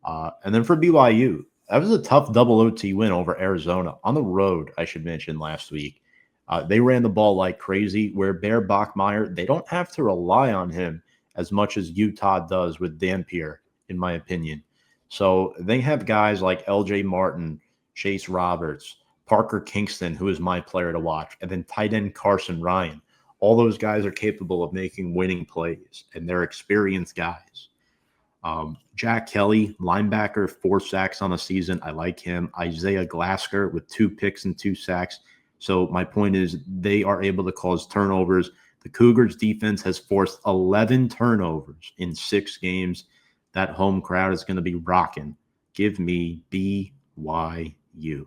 And then for BYU, that was a tough double OT win over Arizona on the road, I should mention, last week. They ran the ball like crazy, where Bear Bachmeier, they don't have to rely on him as much as Utah does with Dampier, in my opinion. So they have guys like LJ Martin, Chase Roberts, Parker Kingston, who is my player to watch, and then tight end Carson Ryan. All those guys are capable of making winning plays, and they're experienced guys. Jack Kelly, linebacker, 4 sacks on the season. I like him. Isaiah Glasker with 2 picks and 2 sacks. So my point is they are able to cause turnovers. The Cougars defense has forced 11 turnovers in 6 games. That home crowd is going to be rocking. Give me BYU.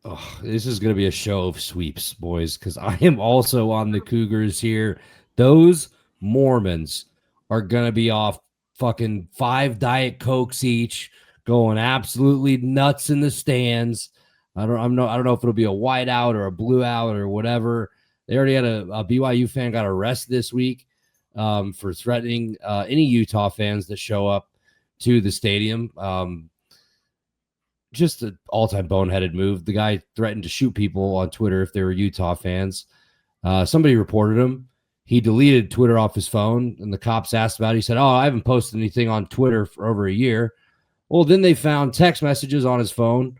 Oh, this is going to be a show of sweeps, boys, because I am also on the Cougars here. Those Mormons are going to be off fucking 5 Diet Cokes each, going absolutely nuts in the stands. I don't know if it'll be a whiteout or a blue out or whatever. They already had a BYU fan got arrested this week for threatening any Utah fans that show up to the stadium. Just an all-time boneheaded move. The guy threatened to shoot people on Twitter if they were Utah fans. Somebody reported him. He deleted Twitter off his phone, and the cops asked about it. He said, I haven't posted anything on Twitter for over a year. Well, then they found text messages on his phone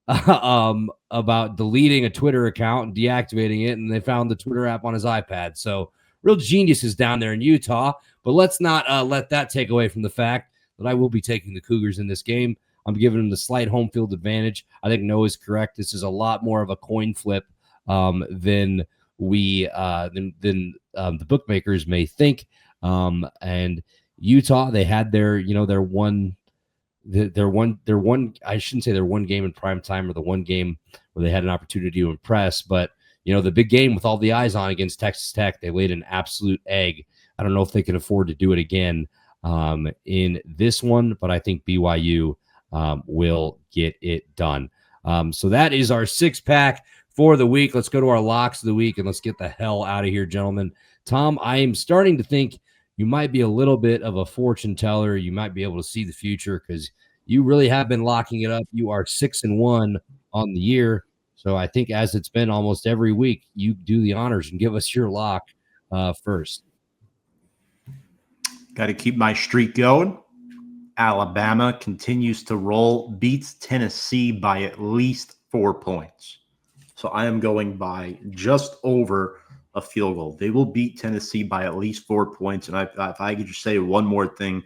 about deleting a Twitter account and deactivating it, and they found the Twitter app on his iPad. So real geniuses down there in Utah, but let's not let that take away from the fact that I will be taking the Cougars in this game. I'm giving them the slight home field advantage. I think Noah's correct. This is a lot more of a coin flip than the bookmakers may think. And Utah, they had their one I shouldn't say their one game in prime time or the one game where they had an opportunity to impress, but the big game with all the eyes on against Texas Tech, they laid an absolute egg. I don't know if they can afford to do it again in this one, but I think BYU will get it done. So that is our 6-pack for the week. Let's go to our locks of the week and let's get the hell out of here, gentlemen. Tom, I am starting to think you might be a little bit of a fortune teller. You might be able to see the future because you really have been locking it up. You are 6-1 on the year. So I think as it's been almost every week, you do the honors and give us your lock first. Got to keep my streak going. Alabama continues to roll, beats Tennessee by at least 4 points. So I am going by just over a field goal. They will beat Tennessee by at least 4 points. And if I could just say one more thing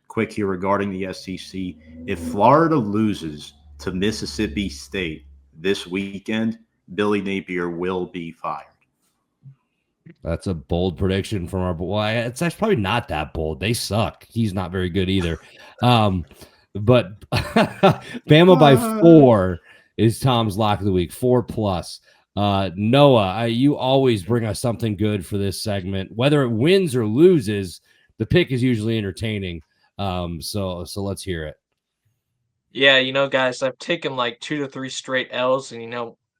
quick here regarding the SEC, if Florida loses to Mississippi State this weekend, Billy Napier will be fired. That's a bold prediction from our boy. Well, it's actually probably not that bold. They suck. He's not very good either. But Bama by 4 is Tom's lock of the week, 4+. Noah, you always bring us something good for this segment. Whether it wins or loses, the pick is usually entertaining. So let's hear it. Yeah, guys, I've taken like 2 to 3 straight L's, and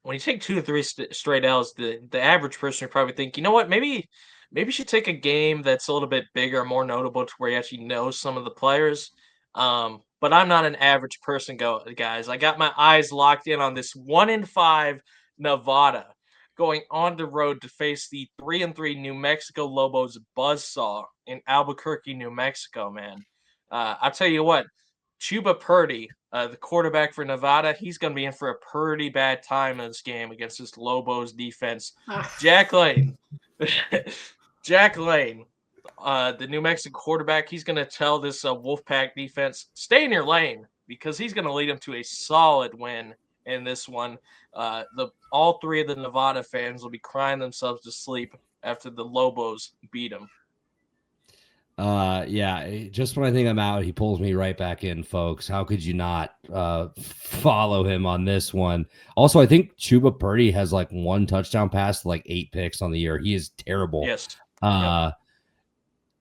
when you take 2 to 3 straight L's, the average person would probably think, you know what, maybe you should take a game that's a little bit bigger, more notable, to where you actually know some of the players. But I'm not an average person, guys. I got my eyes locked in on this 1-5 Nevada going on the road to face the 3-3 New Mexico Lobos buzzsaw in Albuquerque, New Mexico. Man, I'll tell you what. Chuba Purdy, the quarterback for Nevada, he's going to be in for a pretty bad time in this game against this Lobos defense. Jack Lane, Jack Lane, the New Mexico quarterback, he's going to tell this Wolfpack defense, stay in your lane, because he's going to lead them to a solid win in this one. All 3 of the Nevada fans will be crying themselves to sleep after the Lobos beat them. Yeah, just when I think I'm out, he pulls me right back in, folks. How could you not follow him on this one? Also, I think Chuba Purdy has like 1 touchdown pass, like 8 picks on the year. He is terrible. Yes. You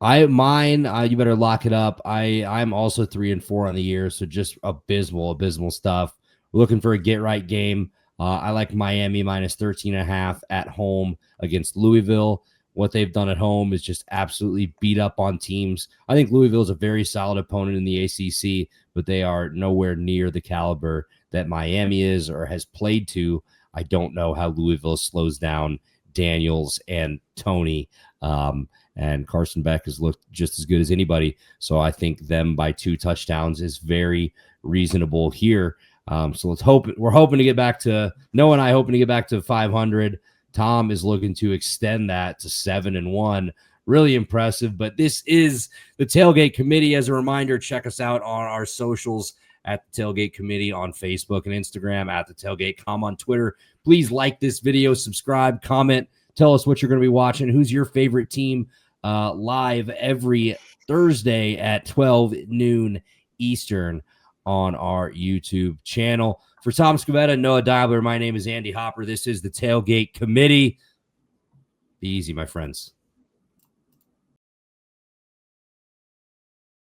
better lock it up. I'm also 3-4 on the year, so just abysmal stuff. We're looking for a get right game. I like Miami minus 13.5 at home against Louisville. What they've done at home is just absolutely beat up on teams. I think Louisville is a very solid opponent in the ACC, but they are nowhere near the caliber that Miami is or has played to. I don't know how Louisville slows down Daniels and Tony. And Carson Beck has looked just as good as anybody. So I think them by 2 touchdowns is very reasonable here. So let's hope we're hoping to get back to Noah and I hoping to get back to 500. Tom is looking to extend that to 7-1. Really impressive. But this is the Tailgate Committee. As a reminder, check us out on our socials at the Tailgate Committee on Facebook and Instagram, at the Tailgate.com on Twitter. Please like this video, subscribe, comment, tell us what you're going to be watching. Who's your favorite team? Live every Thursday at 12 noon Eastern on our YouTube channel. For Tom Scavetta, Noah Diabler, my name is Andy Hopper. This is the Tailgate Committee. Be easy, my friends.